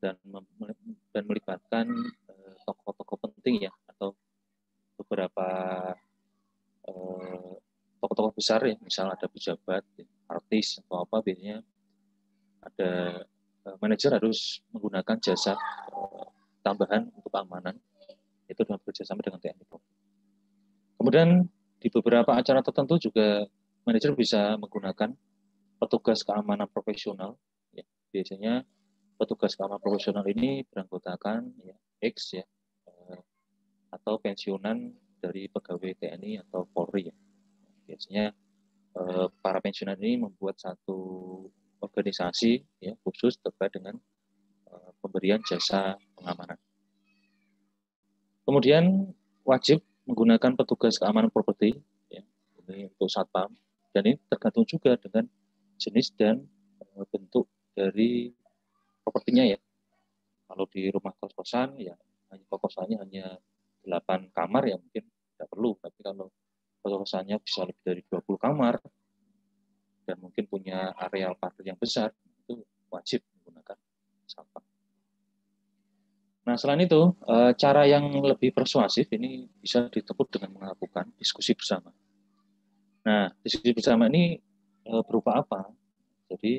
dan melibatkan tokoh-tokoh penting ya, atau beberapa tokoh-tokoh besar ya, misalnya ada pejabat, artis atau apa, biasanya ada manajer harus menggunakan jasa tambahan untuk keamanan, itu dengan bekerjasama dengan TNI. Kemudian di beberapa acara tertentu juga manajer bisa menggunakan petugas keamanan profesional. Ya, biasanya petugas keamanan profesional ini beranggotakan ya, X ya, atau pensiunan dari pegawai TNI atau Polri. Ya. Biasanya para pensiunan ini membuat satu organisasi ya, khusus terkait dengan pemberian jasa pengamanan. Kemudian wajib menggunakan petugas keamanan properti ya, ini untuk satpam, dan ini tergantung juga dengan jenis dan bentuk dari propertinya ya. Kalau di rumah kos-kosan ya kos-kosannya hanya 8 kamar ya mungkin tidak perlu, tapi kalau kos-kosannya bisa lebih dari 20 kamar dan mungkin punya areal parkir yang besar, itu wajib menggunakan satpam. Nah, selain itu, cara yang lebih persuasif ini bisa ditempuh dengan melakukan diskusi bersama. Nah, diskusi bersama ini berupa apa? Jadi,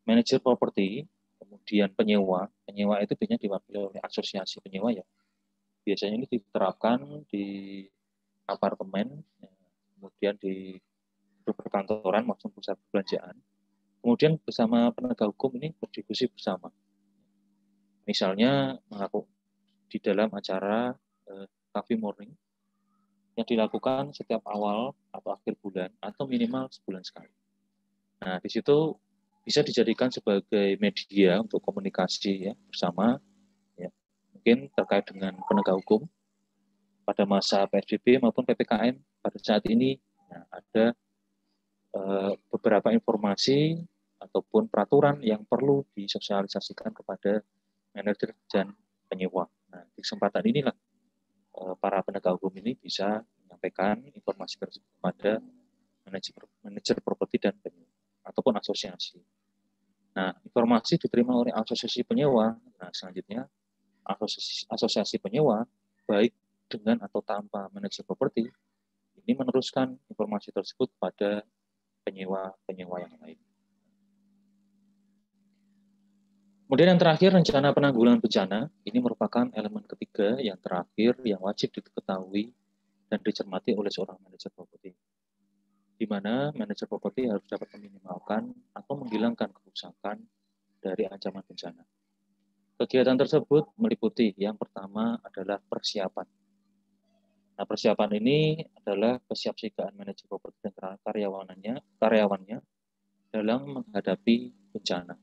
manajer properti, kemudian penyewa itu biasanya diwakili oleh asosiasi penyewa ya. Biasanya ini diterapkan di apartemen, kemudian di perkantoran maupun pusat perbelanjaan. Kemudian bersama penegak hukum ini berdiskusi bersama. Misalnya di dalam acara Coffee Morning yang dilakukan setiap awal atau akhir bulan atau minimal sebulan sekali. Nah, di situ bisa dijadikan sebagai media untuk komunikasi ya bersama, ya, mungkin terkait dengan penegak hukum pada masa PSBB maupun PPKM pada saat ini. Nah, ada beberapa informasi ataupun peraturan yang perlu disosialisasikan kepada manajer dan penyewa. Nah, di kesempatan inilah para penegak hukum ini bisa menyampaikan informasi tersebut kepada manajer properti dan penyewa ataupun asosiasi. Nah, informasi diterima oleh asosiasi penyewa. Nah, selanjutnya asosiasi penyewa baik dengan atau tanpa manajer properti ini meneruskan informasi tersebut kepada penyewa yang lain. Kemudian yang terakhir, rencana penanggulangan bencana. Ini merupakan elemen ketiga yang terakhir yang wajib diketahui dan dicermati oleh seorang manajer properti. Di mana manajer properti harus dapat meminimalkan atau menghilangkan kerusakan dari ancaman bencana. Kegiatan tersebut meliputi yang pertama adalah persiapan. Nah, persiapan ini adalah kesiapsiagaan manajer properti dan karyawannya dalam menghadapi bencana.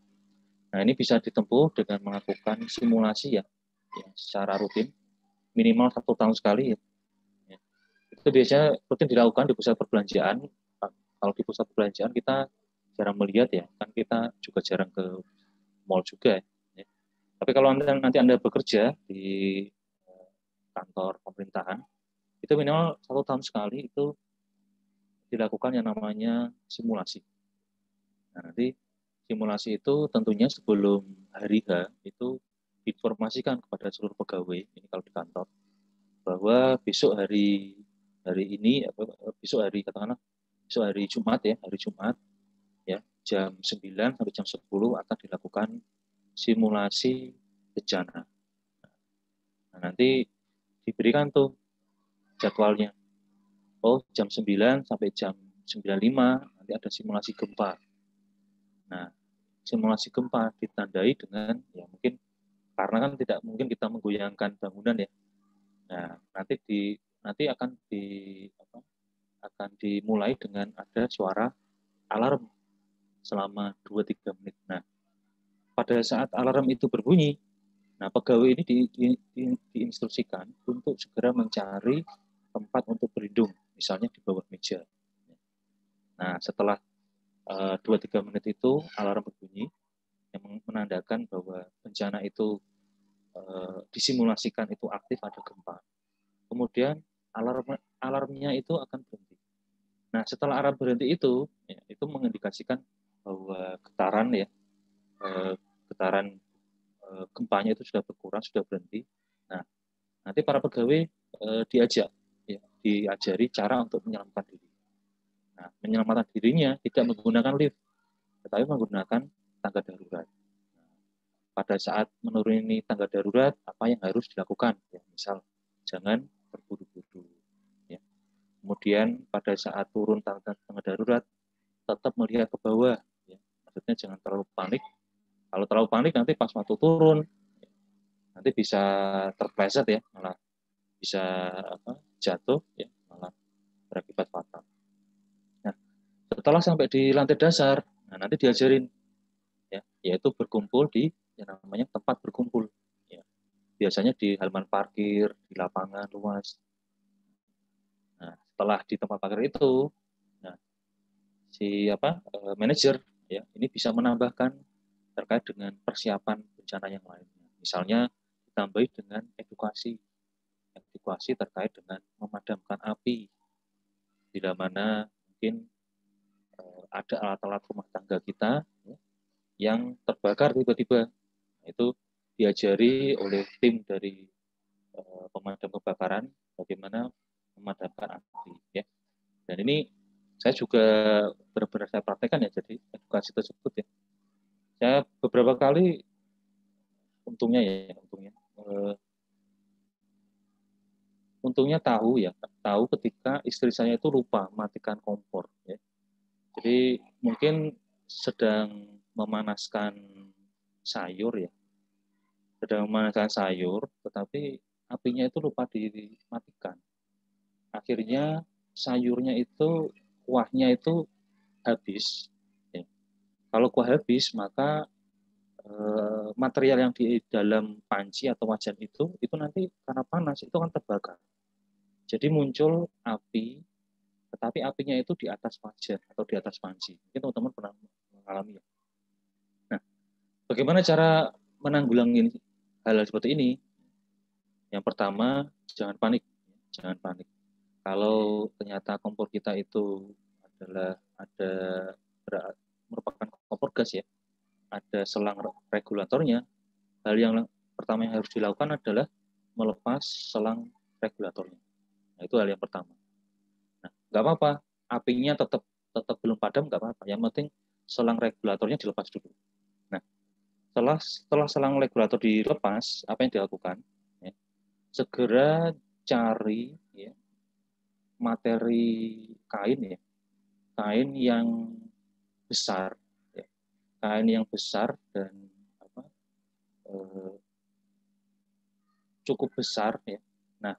Nah, ini bisa ditempuh dengan melakukan simulasi ya secara rutin, minimal 1 tahun sekali. Ya. Itu biasanya rutin dilakukan di pusat perbelanjaan. Kalau di pusat perbelanjaan kita jarang melihat ya, kan kita juga jarang ke mall juga. Ya. Tapi kalau nanti Anda bekerja di kantor pemerintahan, itu minimal 1 tahun sekali itu dilakukan yang namanya simulasi. Nah, nanti simulasi itu tentunya sebelum hari H itu diinformasikan kepada seluruh pegawai ini kalau di kantor bahwa besok hari ini besok hari katakanlah besok hari Jumat ya jam 9 sampai jam 10 akan dilakukan simulasi bencana. Nah, nanti diberikan tuh jadwalnya. Oh, jam 9 sampai jam 95 nanti ada simulasi gempa. Nah, simulasi gempa ditandai dengan ya mungkin karena kan tidak mungkin kita menggoyangkan bangunan ya. Nah, nanti akan dimulai dengan ada suara alarm selama 2-3 menit. Nah, pada saat alarm itu berbunyi, nah pegawai ini diinstruksikan untuk segera mencari tempat untuk berlindung, misalnya di bawah meja. Nah, setelah 2-3 menit itu alarm berbunyi yang menandakan bahwa bencana itu disimulasikan itu aktif ada gempa. Kemudian alarmnya itu akan berhenti. Nah, setelah alarm berhenti itu mengindikasikan bahwa getaran gempanya itu sudah berkurang, sudah berhenti. Nah, nanti para pegawai diajari cara untuk menyelamatkan diri. Nah, menyelamatkan dirinya tidak menggunakan lift, tetapi menggunakan tangga darurat. Pada saat menuruni tangga darurat, apa yang harus dilakukan? Ya, misal, jangan terburu-buru. Ya. Kemudian pada saat turun tangga darurat, tetap melihat ke bawah. Ya. Maksudnya jangan terlalu panik. Kalau terlalu panik nanti pas waktu turun, nanti bisa terpleset ya, malah bisa jatuh, ya, malah berakibat fatal. Nah, setelah sampai di lantai dasar, nah nanti diajarin, ya, yaitu berkumpul di yang namanya tempat berkumpul. Ya. Biasanya di halaman parkir, di lapangan luas. Nah, setelah di tempat parkir itu, nah, manajer ya ini bisa menambahkan terkait dengan persiapan bencana yang lainnya. Misalnya ditambahi dengan edukasi terkait dengan memadamkan api, bila mana mungkin ada alat-alat rumah tangga kita ya, yang terbakar tiba-tiba. Nah, itu diajari oleh tim dari pemadam kebakaran bagaimana memadamkan api. Ya. Dan ini saya juga benar-benar saya praktekkan ya, jadi edukasi tersebut ya. Saya beberapa kali untungnya tahu ketika istri saya itu lupa matikan kompor ya. Jadi mungkin sedang memanaskan sayur ya, sedang memasak sayur, tetapi apinya itu lupa dimatikan. Akhirnya sayurnya itu, kuahnya itu habis. Ya. Kalau kuah habis, maka material yang di dalam panci atau wajan itu nanti karena panas itu akan terbakar. Jadi muncul api, tetapi apinya itu di atas wajan atau di atas panci. Mungkin teman-teman pernah mengalami ya. Nah, bagaimana cara menanggulangi hal seperti ini? Yang pertama, jangan panik. Jangan panik. Kalau ternyata kompor kita itu adalah merupakan kompor gas ya, ada selang regulatornya, hal yang pertama yang harus dilakukan adalah melepas selang regulatornya. Nah, itu hal yang pertama. Nah, nggak apa-apa, apinya tetap belum padam, nggak apa-apa. Yang penting selang regulatornya dilepas dulu. Nah, setelah selang regulator dilepas, apa yang dilakukan? Ya, segera cari ya, materi kain ya, kain yang besar, ya, kain yang besar dan apa, cukup besar ya. Nah,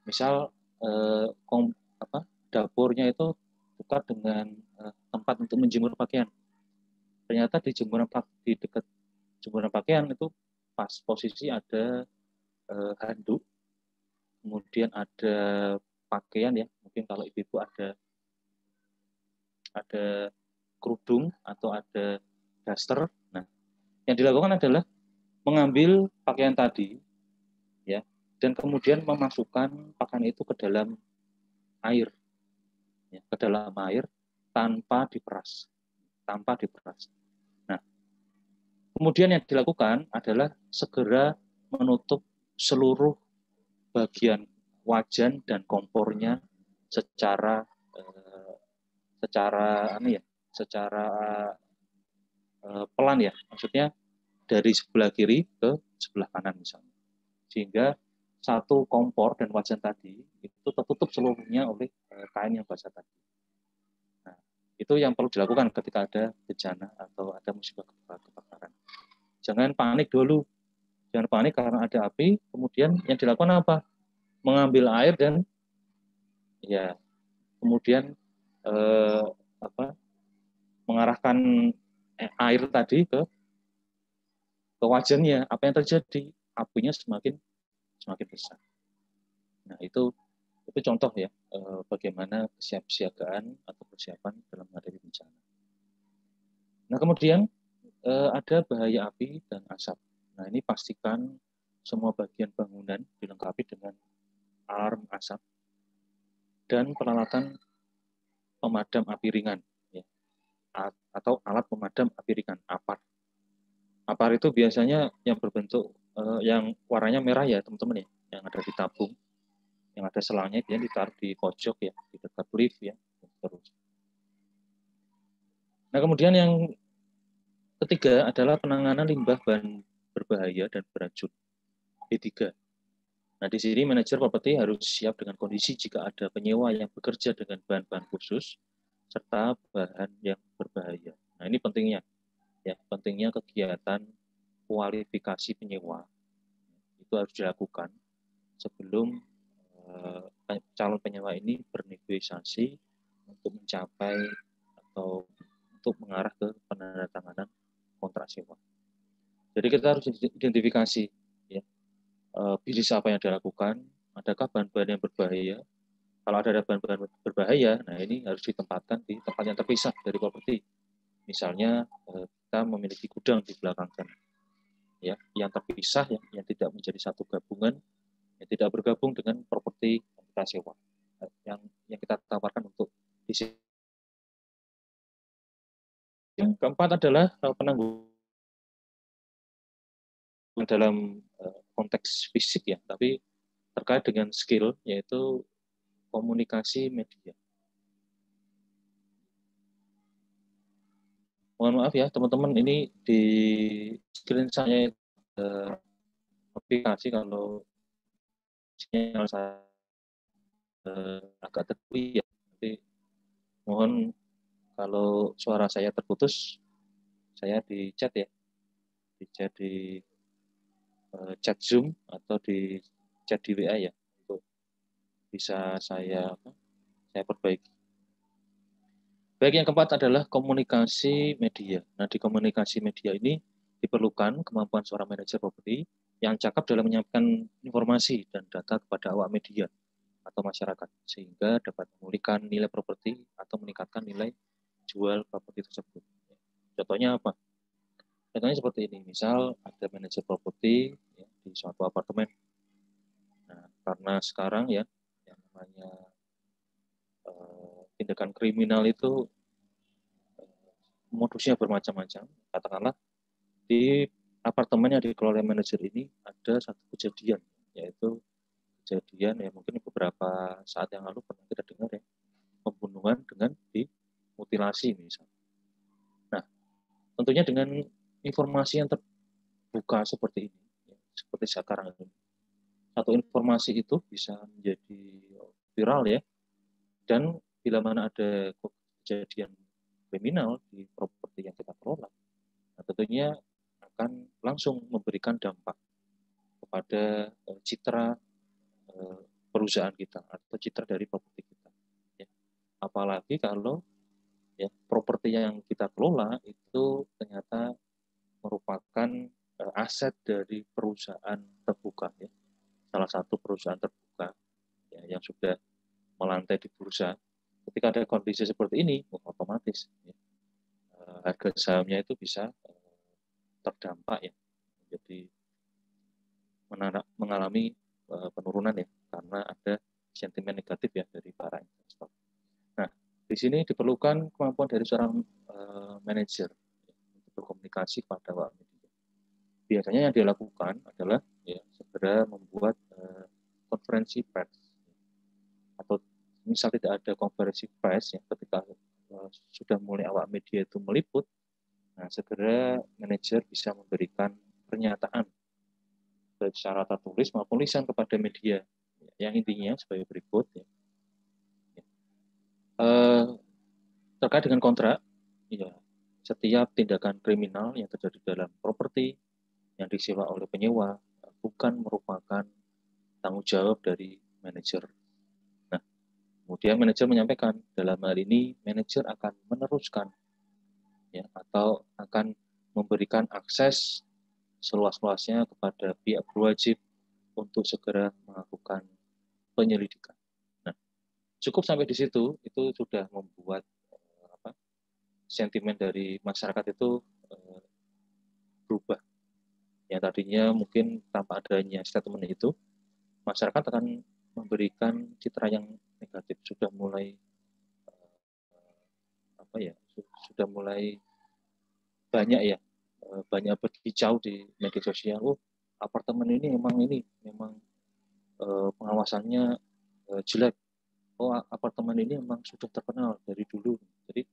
misal dapurnya itu dekat dengan tempat untuk menjemur pakaian. Ternyata di dekat jemuran pakaian itu pas posisi ada handuk, kemudian ada pakaian ya, mungkin kalau ibu-ibu ada kerudung atau ada daster. Nah, yang dilakukan adalah mengambil pakaian tadi ya, dan kemudian memasukkan pakaian itu ke dalam air, ya, ke dalam air tanpa diperas, Nah, kemudian yang dilakukan adalah segera menutup seluruh bagian wajan dan kompornya secara secara pelan ya, maksudnya dari sebelah kiri ke sebelah kanan misalnya, sehingga satu kompor dan wajan tadi itu tertutup seluruhnya oleh kain yang basah tadi. Nah, itu yang perlu dilakukan ketika ada bencana atau ada musibah kebakaran. Jangan panik dulu, jangan panik karena ada api. Kemudian yang dilakukan apa? Mengambil air dan ya kemudian eh, mengarahkan air tadi ke wajannya. Apa yang terjadi? Apinya semakin besar. Nah, itu contoh ya bagaimana kesiapsiagaan atau persiapan dalam menghadapi bencana. Nah, kemudian ada bahaya api dan asap. Nah, ini pastikan semua bagian bangunan dilengkapi dengan alarm asap dan peralatan pemadam api ringan ya, atau alat pemadam api ringan APAR. APAR itu biasanya yang berbentuk yang warnanya merah ya teman-teman ya, yang ada di tabung, yang ada selangnya, dia ditaruh di pojok ya, di dekat lift ya, terus. Nah, kemudian yang ketiga adalah penanganan limbah bahan berbahaya dan beracun, B3. Nah, di sini manajer properti harus siap dengan kondisi jika ada penyewa yang bekerja dengan bahan-bahan khusus serta bahan yang berbahaya. Nah, ini pentingnya ya, pentingnya kegiatan kualifikasi penyewa itu harus dilakukan sebelum calon penyewa ini bernegosiasi untuk mencapai atau untuk mengarah ke penandatanganan kontrak sewa. Jadi kita harus identifikasi ya, bisnis apa yang dilakukan, adakah bahan-bahan yang berbahaya. Kalau ada bahan-bahan berbahaya, nah ini harus ditempatkan di tempat yang terpisah dari properti. Misalnya kita memiliki gudang di belakang sana, ya, yang terpisah, yang tidak menjadi satu gabungan, yang tidak bergabung dengan properti kita sewa, yang kita tawarkan untuk di sini. Yang keempat adalah penanggulangan dalam konteks fisik ya, tapi terkait dengan skill, yaitu komunikasi media. Mohon maaf ya teman-teman, ini di screen saya aplikasi kalau sinyal saya agak tertutup ya. Jadi mohon kalau suara saya terputus, saya di chat ya, di chat di chat Zoom atau di chat di WA ya, untuk bisa saya perbaiki. Baik, yang keempat adalah komunikasi media. Nah, di komunikasi media ini diperlukan kemampuan seorang manajer properti yang cakap dalam menyampaikan informasi dan data kepada awak media atau masyarakat, sehingga dapat memulihkan nilai properti atau meningkatkan nilai jual properti tersebut. Contohnya apa? Contohnya seperti ini, misal ada manajer properti ya, di suatu apartemen. Nah, karena sekarang ya, yang namanya tindakan kriminal itu modusnya bermacam-macam. Katakanlah di apartemen yang dikelola manajer ini ada satu kejadian, yaitu kejadian ya mungkin beberapa saat yang lalu pernah kita dengar ya, pembunuhan dengan dimutilasi misalnya. Nah, tentunya dengan informasi yang terbuka seperti ini, ya, seperti sekarang ini, satu informasi itu bisa menjadi viral ya, dan bila mana ada kejadian kriminal di properti yang kita kelola, nah tentunya akan langsung memberikan dampak kepada citra perusahaan kita atau citra dari properti kita. Ya. Apalagi kalau ya properti yang kita kelola itu ternyata merupakan aset dari perusahaan terbuka, ya. Salah satu perusahaan terbuka ya, yang sudah melantai di bursa. Ketika ada kondisi seperti ini, otomatis ya, harga sahamnya itu bisa terdampak ya, jadi mengalami penurunan ya, karena ada sentimen negatif ya dari para investor. Nah, di sini diperlukan kemampuan dari seorang manajer ya, untuk berkomunikasi kepada awak media. Biasanya yang dilakukan adalah ya segera membuat konferensi pers, atau misal tidak ada konferensi pers ya, ketika sudah mulai awak media itu meliput, nah segera manajer bisa memberikan pernyataan baik secara tertulis maupun lisan kepada media, yang intinya sebagai berikut ya. Terkait dengan kontrak, ya, setiap tindakan kriminal yang terjadi dalam properti yang disewa oleh penyewa bukan merupakan tanggung jawab dari manajer. Nah, kemudian manajer menyampaikan dalam hal ini manajer akan meneruskan ya, atau akan memberikan akses seluas-luasnya kepada pihak berwajib untuk segera melakukan penyelidikan. Nah, cukup sampai di situ itu sudah membuat sentimen dari masyarakat itu berubah. Yang tadinya mungkin tanpa adanya statement itu, masyarakat akan memberikan citra yang negatif, sudah mulai sudah mulai banyak ya, banyak berkicau di media sosial. Oh, apartemen ini memang pengawasannya jelek. Oh, apartemen ini memang sudah terkenal dari dulu. Jadi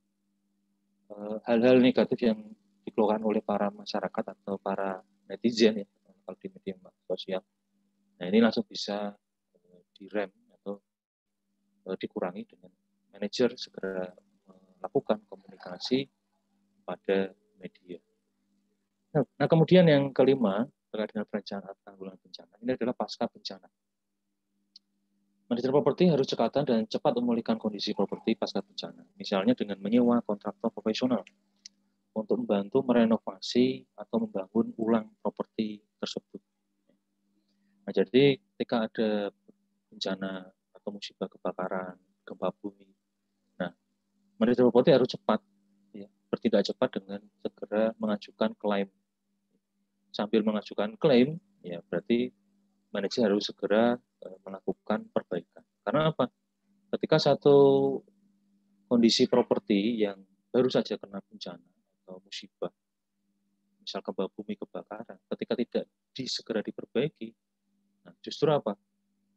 hal-hal negatif yang dikeluarkan oleh para masyarakat atau para netizen ya, kalau di media sosial. Nah, ini langsung bisa direm atau dikurangi dengan manajer segera melakukan komunikasi pada media. Nah, kemudian yang kelima terkait dengan perencanaan tanggulangan bencana, ini adalah pasca bencana. Manajer properti harus cekatan dan cepat memulihkan kondisi properti pasca bencana, misalnya dengan menyewa kontraktor profesional untuk membantu merenovasi atau membangun ulang properti tersebut. Nah, jadi ketika ada bencana atau musibah kebakaran, gempa bumi, nah, manajer properti harus cepat, ya, bertindak cepat dengan segera mengajukan klaim. Sambil mengajukan klaim, ya berarti manajer harus segera melakukan perbaikan. Karena apa? Ketika satu kondisi properti yang baru saja kena bencana atau musibah, misal gempa bumi, kebakaran, ketika tidak segera diperbaiki, nah justru apa?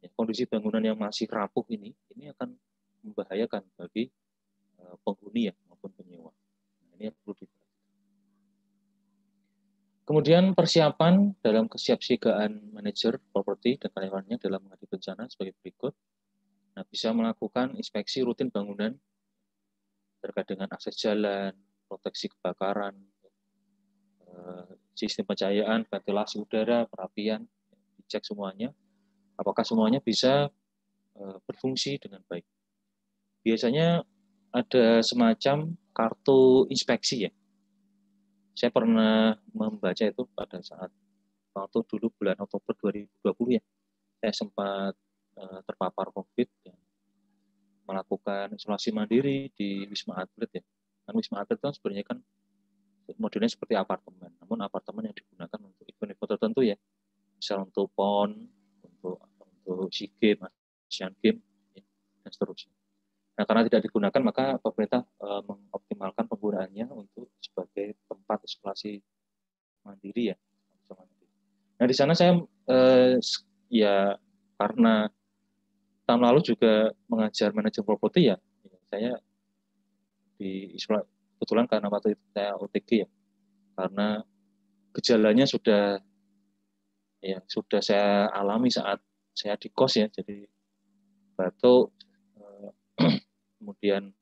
Ya, kondisi bangunan yang masih rapuh ini akan membahayakan bagi penghuni ya, maupun penyewa. Nah, ini yang perlu diperhatikan. Kemudian persiapan dalam kesiapsiagaan manajer properti dan karyawannya dalam menghadapi bencana sebagai berikut. Nah, bisa melakukan inspeksi rutin bangunan terkait dengan akses jalan, proteksi kebakaran, sistem pencahayaan, ventilasi udara, perapian, dicek semuanya, apakah semuanya bisa berfungsi dengan baik. Biasanya ada semacam kartu inspeksi ya. Saya pernah membaca itu pada saat waktu dulu bulan Oktober 2020 ya. Saya sempat terpapar COVID dan melakukan isolasi mandiri di Wisma Atlet ya. Kan Wisma Atlet kan sebenarnya kan modelnya seperti apartemen, namun apartemen yang digunakan untuk event-event tertentu ya, misal untuk PON, untuk SEA Games, Asian Games, ya, dan seterusnya. Nah, karena tidak digunakan, maka pemerintah mengoptimalkan penggunaannya untuk sebagai tempat isolasi mandiri ya. Nah, di sana saya ya karena tahun lalu juga mengajar manajemen properti ya, saya di isolasi kebetulan karena waktu itu saya OTG ya, karena gejalanya sudah saya alami saat saya di kos ya, jadi batuk, kemudian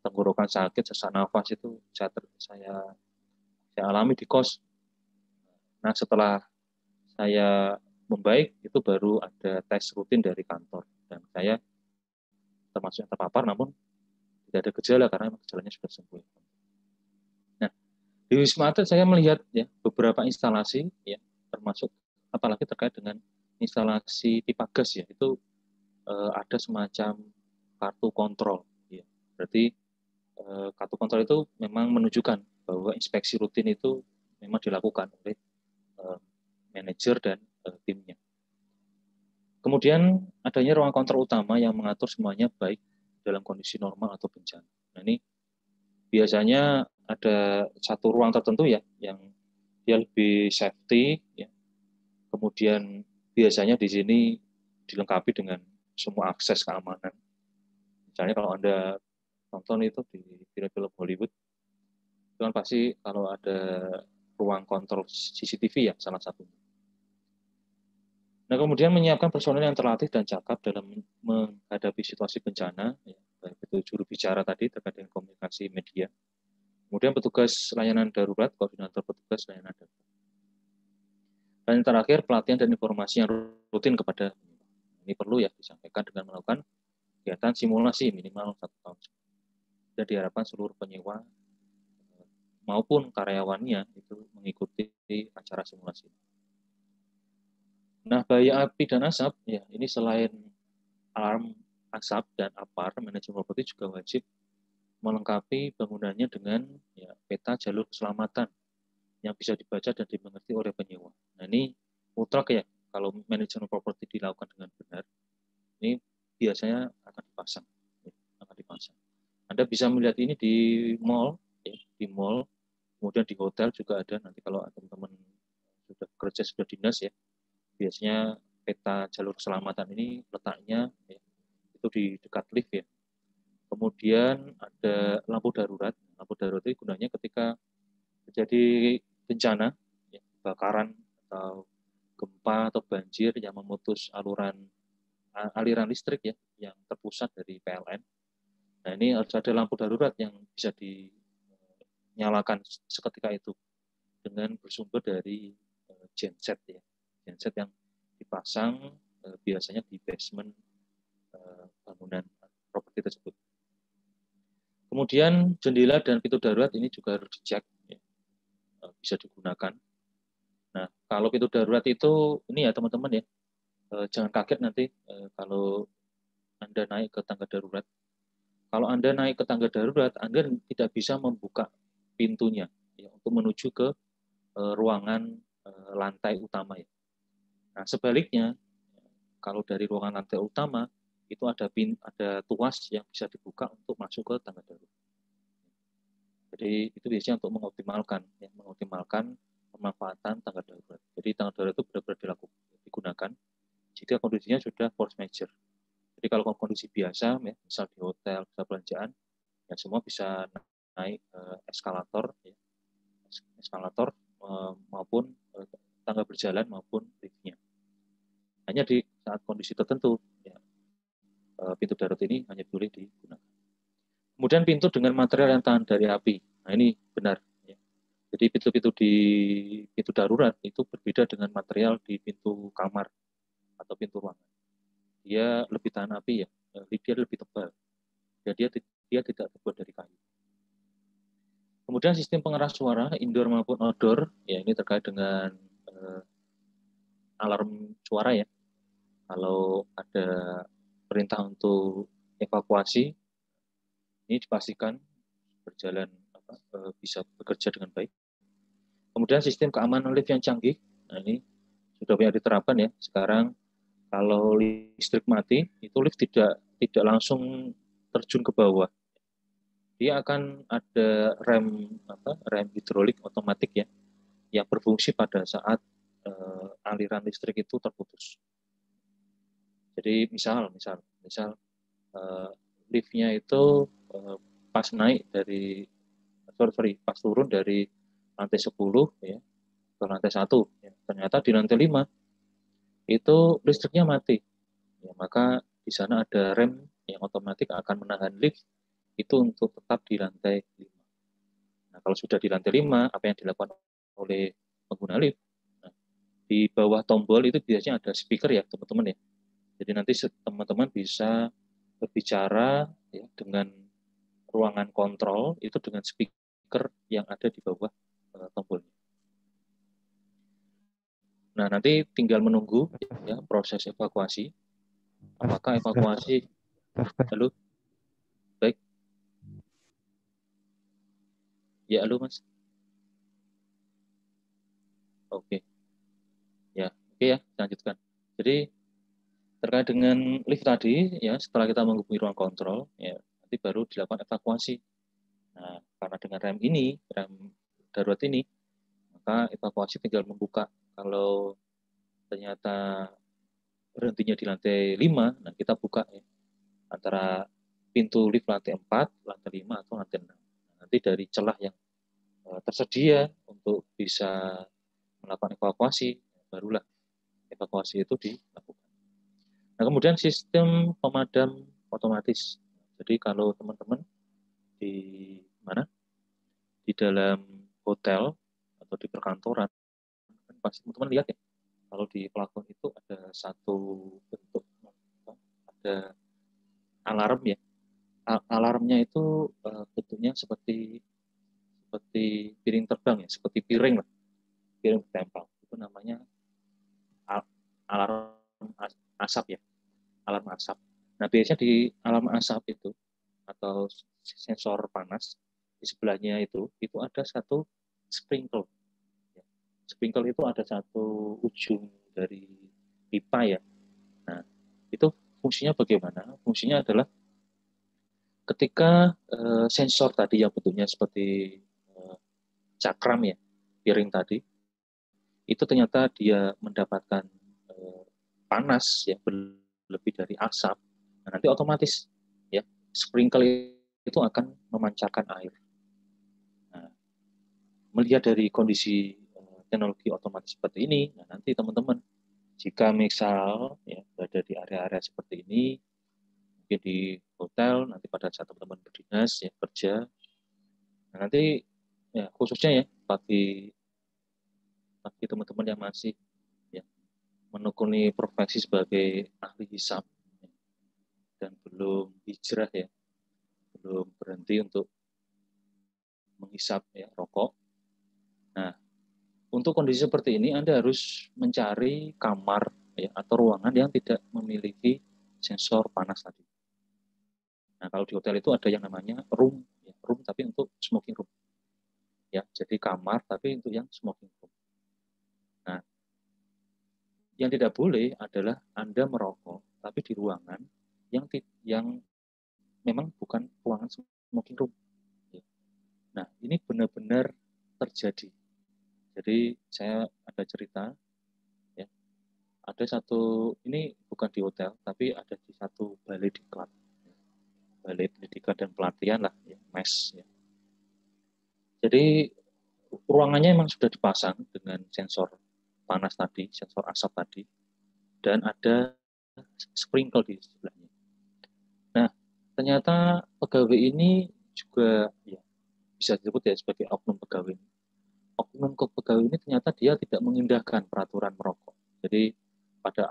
tenggorokan sakit, sesak nafas itu saya alami di kos. Nah, setelah saya membaik, itu baru ada tes rutin dari kantor. Dan saya termasuk yang terpapar, namun tidak ada gejala karena gejalanya sudah sembuh. Nah, di Wisma Atlet saya melihat ya beberapa instalasi ya, termasuk apalagi terkait dengan instalasi pipa gas ya, itu ada semacam kartu kontrol. Ya. Berarti kartu kontrol itu memang menunjukkan bahwa inspeksi rutin itu memang dilakukan oleh manajer dan timnya. Kemudian adanya ruang kontrol utama yang mengatur semuanya baik dalam kondisi normal atau bencana. Nah, ini biasanya ada satu ruang tertentu ya yang dia lebih safety ya. Kemudian biasanya di sini dilengkapi dengan semua akses keamanan. Misalnya kalau Anda nonton itu di film-film Hollywood, itu kan pasti kalau ada ruang kontrol CCTV ya salah satunya. Nah, kemudian menyiapkan personel yang terlatih dan cakap dalam menghadapi situasi bencana, ya, baik itu juru bicara tadi terkait dengan komunikasi media. Kemudian petugas layanan darurat, koordinator petugas layanan darurat. Dan yang terakhir, pelatihan dan informasi yang rutin kepada ini perlu ya disampaikan dengan melakukan kegiatan simulasi minimal 1 tahun. Dan diharapkan seluruh penyewa maupun karyawannya itu mengikuti acara simulasi. Nah, bahaya api dan asap, ya ini selain alarm asap dan APAR, manajemen properti juga wajib melengkapi bangunannya dengan ya, peta jalur keselamatan yang bisa dibaca dan dimengerti oleh penyewa. Nah, ini mutlak ya, kalau manajemen properti dilakukan dengan benar, ini biasanya akan dipasang. Anda bisa melihat ini di mall, ya, kemudian di hotel juga ada. Nanti kalau teman-teman sudah kerja, sudah dinas ya, biasanya peta jalur keselamatan ini letaknya ya, itu di dekat lift ya. Kemudian ada lampu darurat. Lampu darurat itu gunanya ketika terjadi bencana, ya, kebakaran atau gempa atau banjir yang memutus aliran listrik ya, yang terpusat dari PLN. Nah, ini harus ada lampu darurat yang bisa dinyalakan seketika itu dengan bersumber dari genset ya. Genset yang dipasang biasanya di basement bangunan properti tersebut. Kemudian jendela dan pintu darurat ini juga harus dicek, ya, bisa digunakan. Nah, kalau pintu darurat itu ini ya teman-teman ya, jangan kaget nanti kalau Anda naik ke tangga darurat. Kalau Anda naik ke tangga darurat, Anda tidak bisa membuka pintunya ya, untuk menuju ke ruangan lantai utama ya. Nah, sebaliknya, kalau dari ruangan lantai utama itu ada tuas yang bisa dibuka untuk masuk ke tangga darurat. Jadi itu biasanya untuk mengoptimalkan pemanfaatan tangga darurat. Jadi tangga darurat itu benar-benar digunakan jika kondisinya sudah force majeure. Jadi kalau kondisi biasa, ya, misal di hotel, pusat perbelanjaan, ya semua bisa naik eskalator maupun tangga berjalan maupun liftnya. Hanya di saat kondisi tertentu, ya, pintu darurat ini hanya boleh digunakan. Kemudian pintu dengan material yang tahan dari api. Nah, ini benar. Ya. Jadi pintu-pintu di pintu darurat itu berbeda dengan material di pintu kamar atau pintu ruangan. Dia lebih tahan api ya, dia lebih tebal. Jadi dia tidak terbuat dari kayu. Kemudian sistem pengeras suara indoor maupun outdoor, ya ini terkait dengan alarm suara ya. Kalau ada perintah untuk evakuasi, ini dipastikan berjalan bisa bekerja dengan baik. Kemudian sistem keamanan lift yang canggih, nah ini sudah banyak diterapkan ya. Sekarang kalau listrik mati, itu lift tidak langsung terjun ke bawah. Dia akan ada rem hidrolik otomatis ya, yang berfungsi pada saat aliran listrik itu terputus. Jadi misal liftnya itu pas naik dari pas turun dari lantai 10 ya ke lantai 1 ya. Ternyata di lantai 5 itu listriknya mati. Ya, maka di sana ada rem yang otomatis akan menahan lift itu untuk tetap di lantai 5. Nah, kalau sudah di lantai 5, apa yang dilakukan oleh pengguna lift? Nah, di bawah tombol itu biasanya ada speaker ya, teman-teman ya. Jadi nanti teman-teman bisa berbicara ya, dengan ruangan kontrol itu dengan speaker yang ada di bawah tombolnya. Nah, nanti tinggal menunggu ya proses evakuasi. Apakah evakuasi halo? Baik. Ya, halo Mas. Oke. Ya, oke ya, lanjutkan. Jadi terkait dengan lift tadi ya, setelah kita menghubungi ruang kontrol ya, nanti baru dilakukan evakuasi. Nah, karena dengan rem darurat ini, maka evakuasi tinggal membuka. Kalau ternyata berhentinya di lantai 5, nah kita buka ya, antara pintu lift lantai 4, lantai 5, atau lantai 6. Nah, nanti dari celah yang tersedia untuk bisa melakukan evakuasi, barulah evakuasi itu dilakukan. Nah, kemudian sistem pemadam otomatis. Jadi kalau teman-teman di mana? Di dalam hotel atau di perkantoran, pasti teman-teman lihat ya, kalau di plafon itu ada satu bentuk, ada alarm ya. Alarmnya itu bentuknya seperti piring terbang ya, seperti piring lah, piring bertempel. Itu namanya alarm asap ya, alarm asap. Nah, biasanya di alarm asap itu atau sensor panas di sebelahnya itu ada satu sprinkle. Sprinkle itu ada satu ujung dari pipa ya. Nah, itu fungsinya bagaimana? Fungsinya adalah ketika sensor tadi yang bentuknya seperti cakram ya, piring tadi, itu ternyata dia mendapatkan panas ya, lebih dari asap. Nah, nanti otomatis ya, sprinkle itu akan memancarkan air. Nah, melihat dari kondisi teknologi otomatis seperti ini, nah nanti teman-teman jika misal ya, berada di area-area seperti ini, mungkin di hotel, nanti pada saat teman-teman berdinas ya, kerja, nah nanti ya, khususnya ya bagi teman-teman yang masih ya, menekuni profesi sebagai ahli hisab ya, dan belum hijrah ya, belum berhenti untuk menghisap ya, rokok. Nah, untuk kondisi seperti ini Anda harus mencari kamar ya, atau ruangan yang tidak memiliki sensor panas tadi. Nah, kalau di hotel itu ada yang namanya room, ya, room tapi untuk smoking room. Ya, jadi kamar tapi untuk yang smoking room. Nah, yang tidak boleh adalah Anda merokok tapi di ruangan yang memang bukan ruangan smoking room. Ya. Nah, ini benar-benar terjadi. Jadi saya ada cerita, ya, ada satu, ini bukan di hotel, tapi ada di satu balai diklat, ya. Balai pendidikan dan pelatihan lah, ya, MES. Ya. Jadi ruangannya memang sudah dipasang dengan sensor panas tadi, sensor asap tadi, dan ada sprinkle di sebelahnya. Nah, ternyata pegawai ini juga ya, bisa disebut ya sebagai oknum pegawai. oknum pegawai ini ternyata dia tidak mengindahkan peraturan merokok. Jadi pada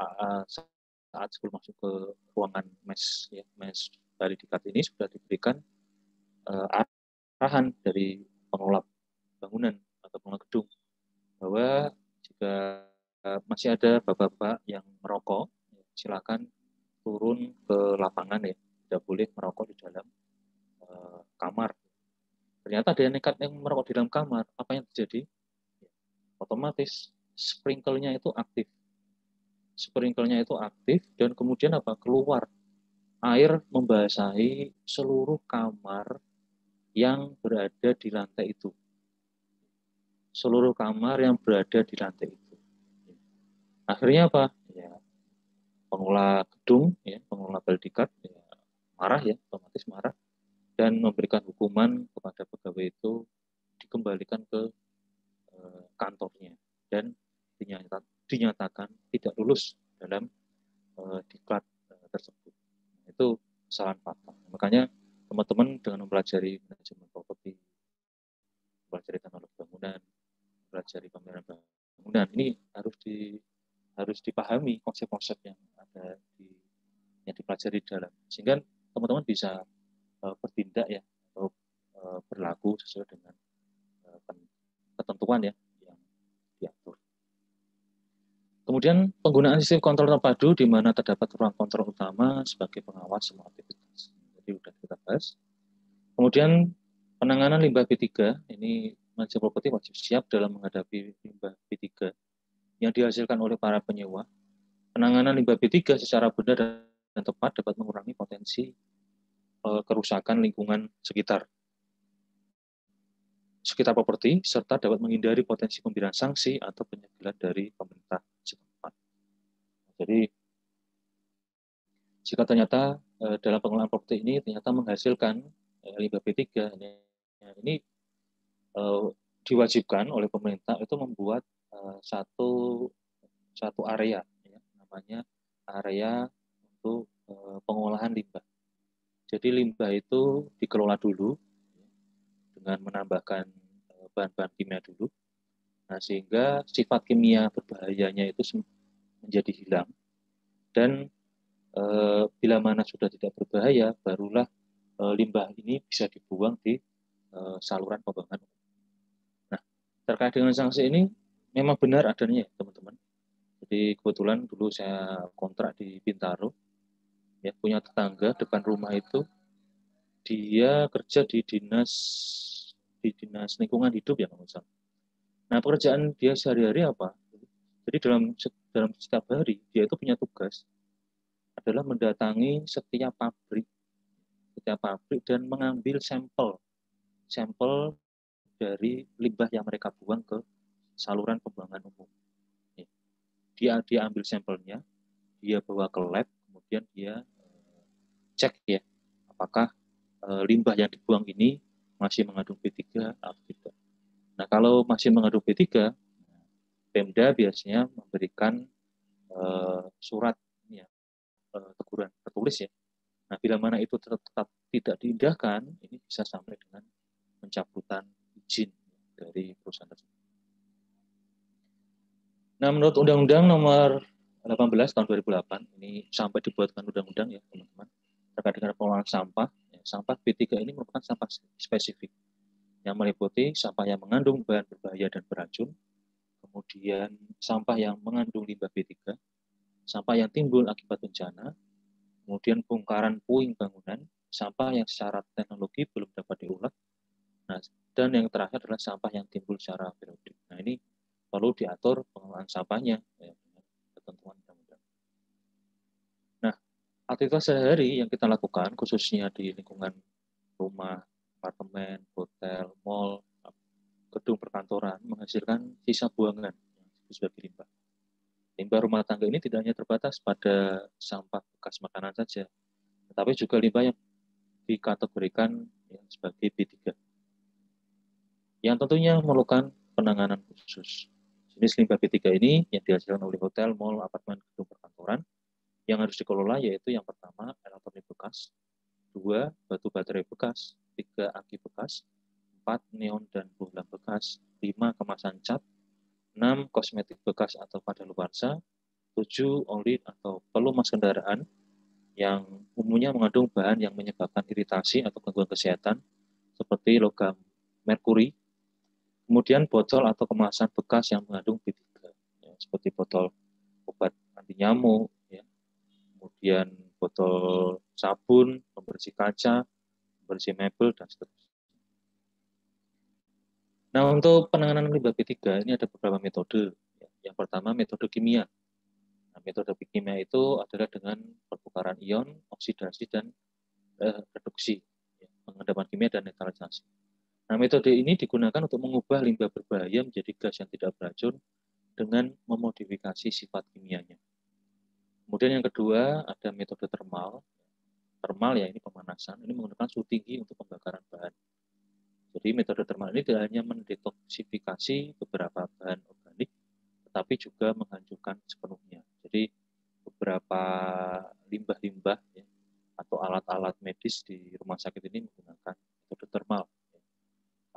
saat sebelum masuk ke ruangan mes, ya, mes dari dikat ini sudah diberikan arahan dari pengelola bangunan atau pengelola gedung bahwa jika masih ada bapak-bapak yang merokok, silakan turun ke lapangan ya, tidak boleh merokok di dalam kamar. Ternyata ada yang nekat yang merokok di dalam kamar, apa yang terjadi? Otomatis sprinklernya itu aktif. Sprinklernya itu aktif dan kemudian apa? Keluar air membasahi seluruh kamar yang berada di lantai itu. Seluruh kamar yang berada di lantai itu. Akhirnya apa? Ya, pengelola gedung, ya, pengelola baldikat, ya, marah ya, otomatis marah dan memberikan hukuman kepada pegawai itu dikembalikan ke kantornya dan dinyatakan tidak lulus dalam diklat tersebut. Itu kesalahan fatal. Makanya teman-teman dengan mempelajari manajemen properti, mempelajari teknologi bangunan, mempelajari pemeliharaan bangunan, ini harus dipahami konsep-konsep yang ada yang dipelajari di dalam, sehingga teman-teman bisa bertindak ya atau berlaku sesuai dengan ketentuan ya yang diatur. Kemudian penggunaan sistem kontrol terpadu di mana terdapat ruang kontrol utama sebagai pengawas semua aktivitas. Jadi sudah kita bahas. Kemudian penanganan limbah B3, ini manajemen properti wajib siap dalam menghadapi limbah B3 yang dihasilkan oleh para penyewa. Penanganan limbah B3 secara benar dan tepat dapat mengurangi potensi kerusakan lingkungan sekitar properti, serta dapat menghindari potensi pemberian sanksi atau penyegelan dari pemerintah setempat. Jadi, jika ternyata dalam pengelolaan properti ini ternyata menghasilkan limbah B3, ini diwajibkan oleh pemerintah itu membuat satu area, ya, namanya area untuk pengolahan limbah. Jadi limbah itu dikelola dulu dengan menambahkan bahan-bahan kimia dulu. Nah, sehingga sifat kimia berbahayanya itu menjadi hilang. Dan bila mana sudah tidak berbahaya, barulah limbah ini bisa dibuang di saluran pembuangan. Nah, terkait dengan sanksi ini memang benar adanya ya, teman-teman. Jadi kebetulan dulu saya kontrak di Bintaro, ya, punya tetangga depan rumah itu dia kerja di dinas lingkungan hidup ya, Mas. Nah, pekerjaan dia sehari-hari apa? Jadi dalam setiap hari dia itu punya tugas adalah mendatangi setiap pabrik dan mengambil sampel dari limbah yang mereka buang ke saluran pembuangan umum. Dia ambil sampelnya, dia bawa ke lab, kemudian dia cek ya apakah limbah yang dibuang ini masih mengandung B3 atau tidak. Nah, kalau masih mengandung B3, Pemda biasanya memberikan surat ya, teguran tertulis ya. Nah, bila mana itu tetap tidak diindahkan, ini bisa sampai dengan pencabutan izin dari perusahaan tersebut. Nah, menurut Undang-Undang Nomor 18 tahun 2008, ini sampai dibuatkan undang-undang ya, teman-teman, terkait dengan pengelolaan sampah. Ya, sampah B3 ini merupakan sampah spesifik yang meliputi sampah yang mengandung bahan berbahaya dan beracun, kemudian sampah yang mengandung limbah B3, sampah yang timbul akibat bencana, kemudian bongkaran puing bangunan, sampah yang secara teknologi belum dapat diolah, nah, dan yang terakhir adalah sampah yang timbul secara periodik. Nah, ini perlu diatur pengelolaan sampahnya ya, dengan ketentuan undang-undang. Nah, aktivitas sehari-hari yang kita lakukan khususnya di lingkungan rumah, apartemen, hotel, mal, gedung perkantoran menghasilkan sisa buangan yang disebut sebagai limbah. Limbah rumah tangga ini tidak hanya terbatas pada sampah bekas makanan saja, tetapi juga limbah yang dikategorikan sebagai B3, yang tentunya memerlukan penanganan khusus. Jenis limbah B3 ini yang dihasilkan oleh hotel, mal, apartemen, gedung perkantoran yang harus dikelola yaitu yang pertama elektronik bekas, 2 batu baterai bekas, 3 aki bekas, 4 neon dan bohlam bekas, 5 kemasan cat, 6 kosmetik bekas atau kadaluarsa, 7 oli atau pelumas kendaraan yang umumnya mengandung bahan yang menyebabkan iritasi atau gangguan kesehatan seperti logam merkuri. Kemudian botol atau kemasan bekas yang mengandung B3, ya, seperti botol obat anti nyamuk, ya. Kemudian botol sabun, pembersih kaca, pembersih mebel, dan seterusnya. Nah, untuk penanganan limbah B3 ini ada beberapa metode. Yang pertama, metode kimia. Nah, metode kimia itu adalah dengan pertukaran ion, oksidasi, dan reduksi, ya, pengendapan kimia dan netralisasi. Nah, metode ini digunakan untuk mengubah limbah berbahaya menjadi gas yang tidak beracun dengan memodifikasi sifat kimianya. Kemudian yang kedua, ada metode termal. Termal ya ini pemanasan, ini menggunakan suhu tinggi untuk pembakaran bahan. Jadi metode termal ini tidak hanya mendetoksifikasi beberapa bahan organik, tetapi juga menghancurkan sepenuhnya. Jadi beberapa limbah-limbah, ya, atau alat-alat medis di rumah sakit ini menggunakan metode termal.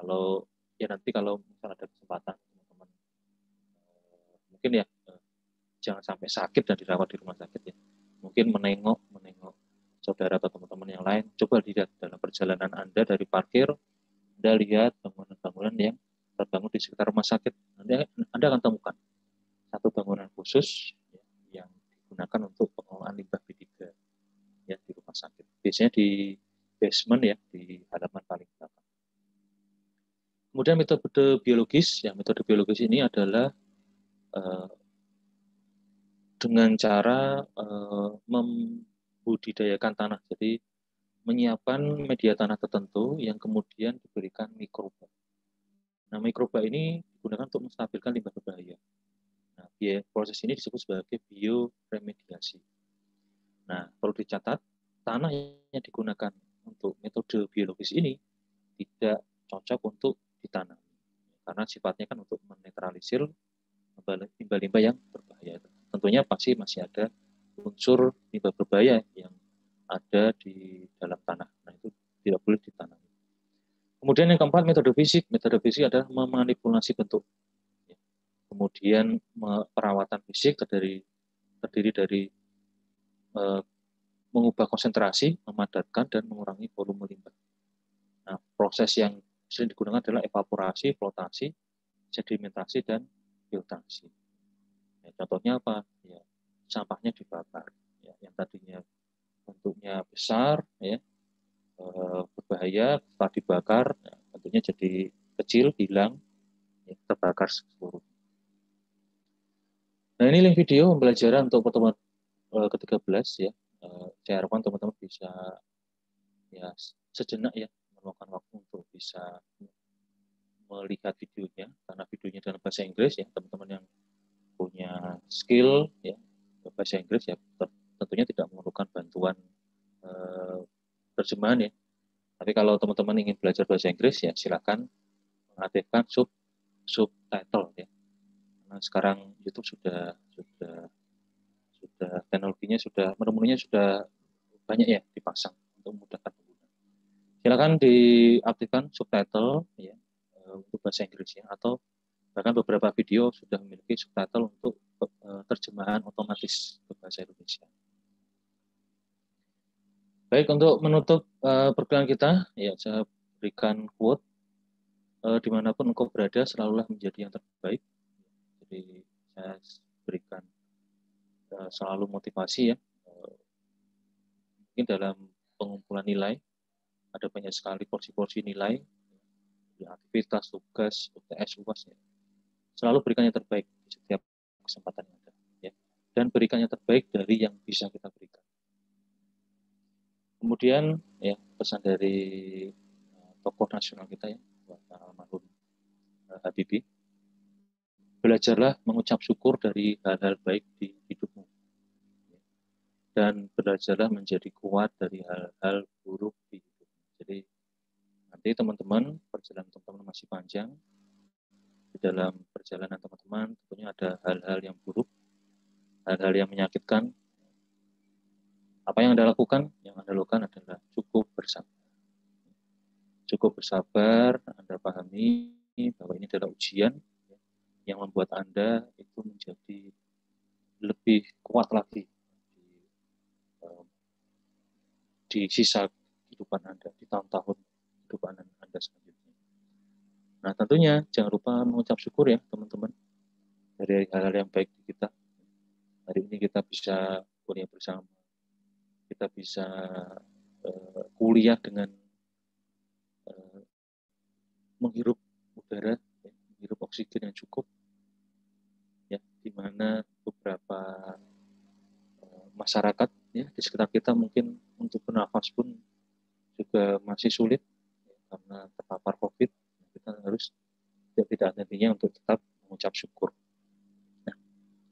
Kalau ya nanti kalau misalnya ada kesempatan teman-teman, mungkin ya jangan sampai sakit dan dirawat di rumah sakit ya. Mungkin menengok saudara atau teman-teman yang lain, coba lihat dalam perjalanan Anda dari parkir, Anda lihat bangunan-bangunan yang terbangun di sekitar rumah sakit. Anda akan temukan satu bangunan khusus yang digunakan untuk pengelolaan limbah B3 ya, di rumah sakit. Biasanya di basement ya, di halaman paling belakang. Kemudian metode biologis, ya metode biologis ini adalah dengan cara membudidayakan tanah. Jadi menyiapkan media tanah tertentu yang kemudian diberikan mikroba. Nah, mikroba ini digunakan untuk menstabilkan limbah berbahaya. Nah, proses ini disebut sebagai bioremediasi. Nah, perlu dicatat, tanah yang digunakan untuk metode biologis ini tidak cocok untuk ditanam. Karena sifatnya kan untuk menetralisir limbah-limbah yang berbahaya. Tentunya pasti masih ada unsur limbah berbahaya yang ada di dalam tanah. Nah, itu tidak boleh ditanam. Kemudian yang keempat, metode fisik. Metode fisik adalah memanipulasi bentuk. Kemudian perawatan fisik terdiri dari mengubah konsentrasi, memadatkan, dan mengurangi volume limbah. Nah, proses yang sering digunakan adalah evaporasi, flotasi, sedimentasi, dan filtrasi. Ya, contohnya apa? Ya, sampahnya dibakar. Ya, yang tadinya bentuknya besar, ya, berbahaya, setelah dibakar, ya, bentuknya jadi kecil, hilang, ya, terbakar seluruh. Nah, ini link video pembelajaran untuk pertemuan ke-13 ya. Saya harapkan teman-teman bisa ya sejenak ya meluangkan waktu untuk bisa melihat videonya, karena videonya dalam bahasa Inggris ya. Teman-teman yang punya skill ya bahasa Inggris ya tentunya tidak memerlukan bantuan terjemahan ya. Tapi kalau teman-teman ingin belajar bahasa Inggris ya silakan mengaktifkan subtitle ya. Karena sekarang YouTube sudah teknologinya sudah menu-menunya sudah banyak ya dipasang untuk memudahkan pengguna. Silakan diaktifkan subtitle ya untuk bahasa Inggris ya, atau bahkan beberapa video sudah memiliki subtitle untuk terjemahan otomatis ke bahasa Indonesia. Baik, untuk menutup perkuliahan kita, ya saya berikan quote, dimanapun engkau berada, selalulah menjadi yang terbaik. Jadi saya berikan selalu motivasi ya. Mungkin dalam pengumpulan nilai, ada banyak sekali porsi-porsi nilai, aktivitas, tugas, UTS, UAS ya. Selalu berikan yang terbaik di setiap kesempatan yang ada. Ya. Dan berikan yang terbaik dari yang bisa kita berikan. Kemudian ya pesan dari tokoh nasional kita ya, almarhum Habibie, belajarlah mengucap syukur dari hal-hal baik di hidupmu, dan belajarlah menjadi kuat dari hal-hal buruk di hidupmu. Jadi nanti teman-teman, perjalanan teman-teman masih panjang. Di dalam perjalanan teman-teman tentunya ada hal-hal yang buruk, hal-hal yang menyakitkan. Apa yang Anda lakukan? Yang Anda lakukan adalah cukup bersabar. cukup bersabar, Anda pahami bahwa ini adalah ujian yang membuat Anda itu menjadi lebih kuat lagi di sisa kehidupan Anda, di tahun-tahun kehidupan Anda selanjutnya. Nah, tentunya jangan lupa mengucap syukur ya, teman-teman, dari hal-hal yang baik di kita. Hari ini kita bisa kuliah bersama, kita bisa kuliah dengan menghirup udara, menghirup oksigen yang cukup, ya, di mana beberapa masyarakat ya di sekitar kita mungkin untuk bernafas pun juga masih sulit ya, karena terpapar COVID. Kita harus tidak henti-hentinya untuk tetap mengucap syukur. Nah,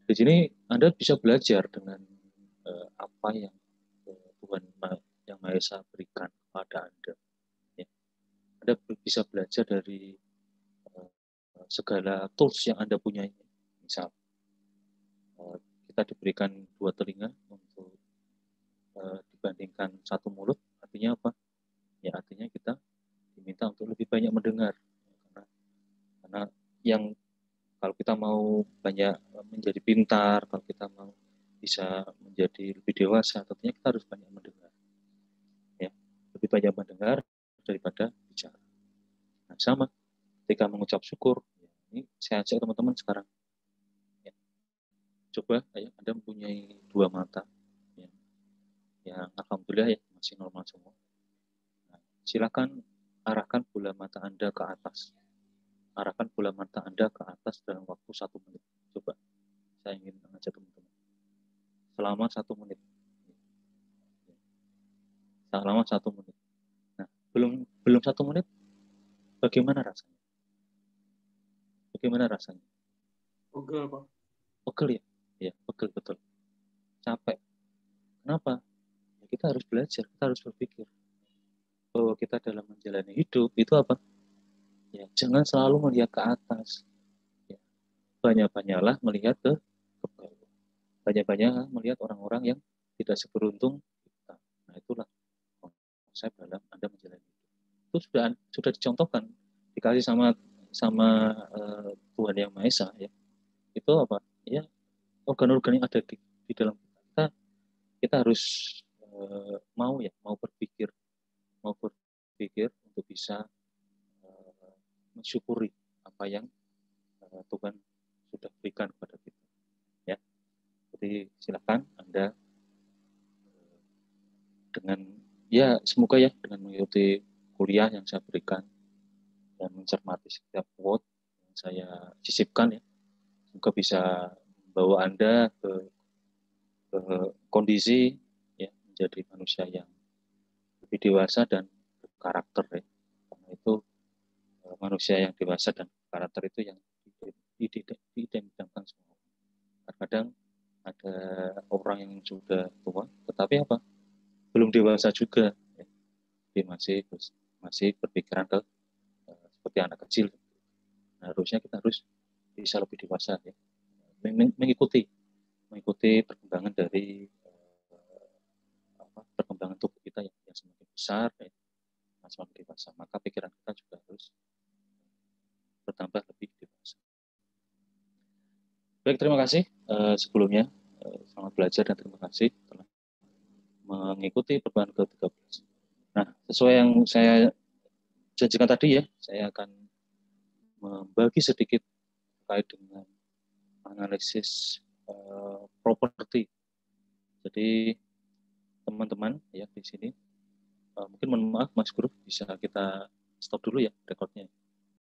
di sini Anda bisa belajar dengan apa yang Tuhan yang Maha Esa berikan kepada Anda. Ya. Anda bisa belajar dari segala tools yang Anda punya. Misal, kita diberikan 2 telinga untuk dibandingkan 1 mulut. Artinya apa? Ya artinya kita diminta untuk lebih banyak mendengar. Karena yang kalau kita mau banyak menjadi pintar, kalau kita mau bisa menjadi lebih dewasa, tentunya kita harus banyak mendengar. Ya, lebih banyak mendengar daripada bicara. Nah, sama ketika mengucap syukur, ya, ini saya ajak teman-teman sekarang. Ya, coba ya, Anda mempunyai 2 mata, ya, yang alhamdulillah ya masih normal semua. Nah, silakan arahkan bola mata Anda ke atas. Arahkan bola mata Anda ke atas dalam waktu 1 menit. Coba, saya ingin mengajak teman-teman. Selama 1 menit. Selama 1 menit. Nah, belum 1 menit, bagaimana rasanya? Bagaimana rasanya? Pegel, Pak. Pegel ya? Ya, pegel betul. Capek. Kenapa? Ya, kita harus belajar, kita harus berpikir bahwa kita dalam menjalani hidup itu apa? Ya, jangan selalu melihat ke atas. Ya, banyak-banyaklah melihat ke bawah. Banyak-banyaklah melihat orang-orang yang tidak seberuntung kita. Nah, itulah konsep dalam Anda menjalani hidup. Itu sudah dicontohkan, dikasih sama Tuhan Yang Maha Esa ya. Itu apa? Ya, organ-organ yang ada di dalam kita. Kita harus mau berpikir untuk bisa mensyukuri apa yang Tuhan sudah berikan kepada kita. Ya, jadi silakan Anda dengan semoga ya dengan mengikuti kuliah yang saya berikan dan mencermati setiap quote yang saya sisipkan ya, semoga bisa membawa Anda ke kondisi ya menjadi manusia yang lebih dewasa dan berkarakter ya. Karena itu manusia yang dewasa dan karakter itu yang diidamkan semua. Kadang ada orang yang sudah tua, tetapi apa? Belum dewasa juga, ya. Dia masih berpikiran seperti anak kecil. Nah, harusnya kita harus bisa lebih dewasa, ya. Mengikuti perkembangan dari perkembangan tubuh kita yang semakin besar, ya, semakin dewasa. Maka pikiran kita juga harus bertambah lebih dewasa. Baik, terima kasih sebelumnya. Selamat belajar dan terima kasih telah mengikuti pertemuan ke-13. Nah, sesuai yang saya janjikan tadi ya, saya akan membagi sedikit terkait dengan analisis properti. Jadi teman-teman ya di sini mungkin mohon maaf Mas Guru, bisa kita stop dulu ya rekodnya.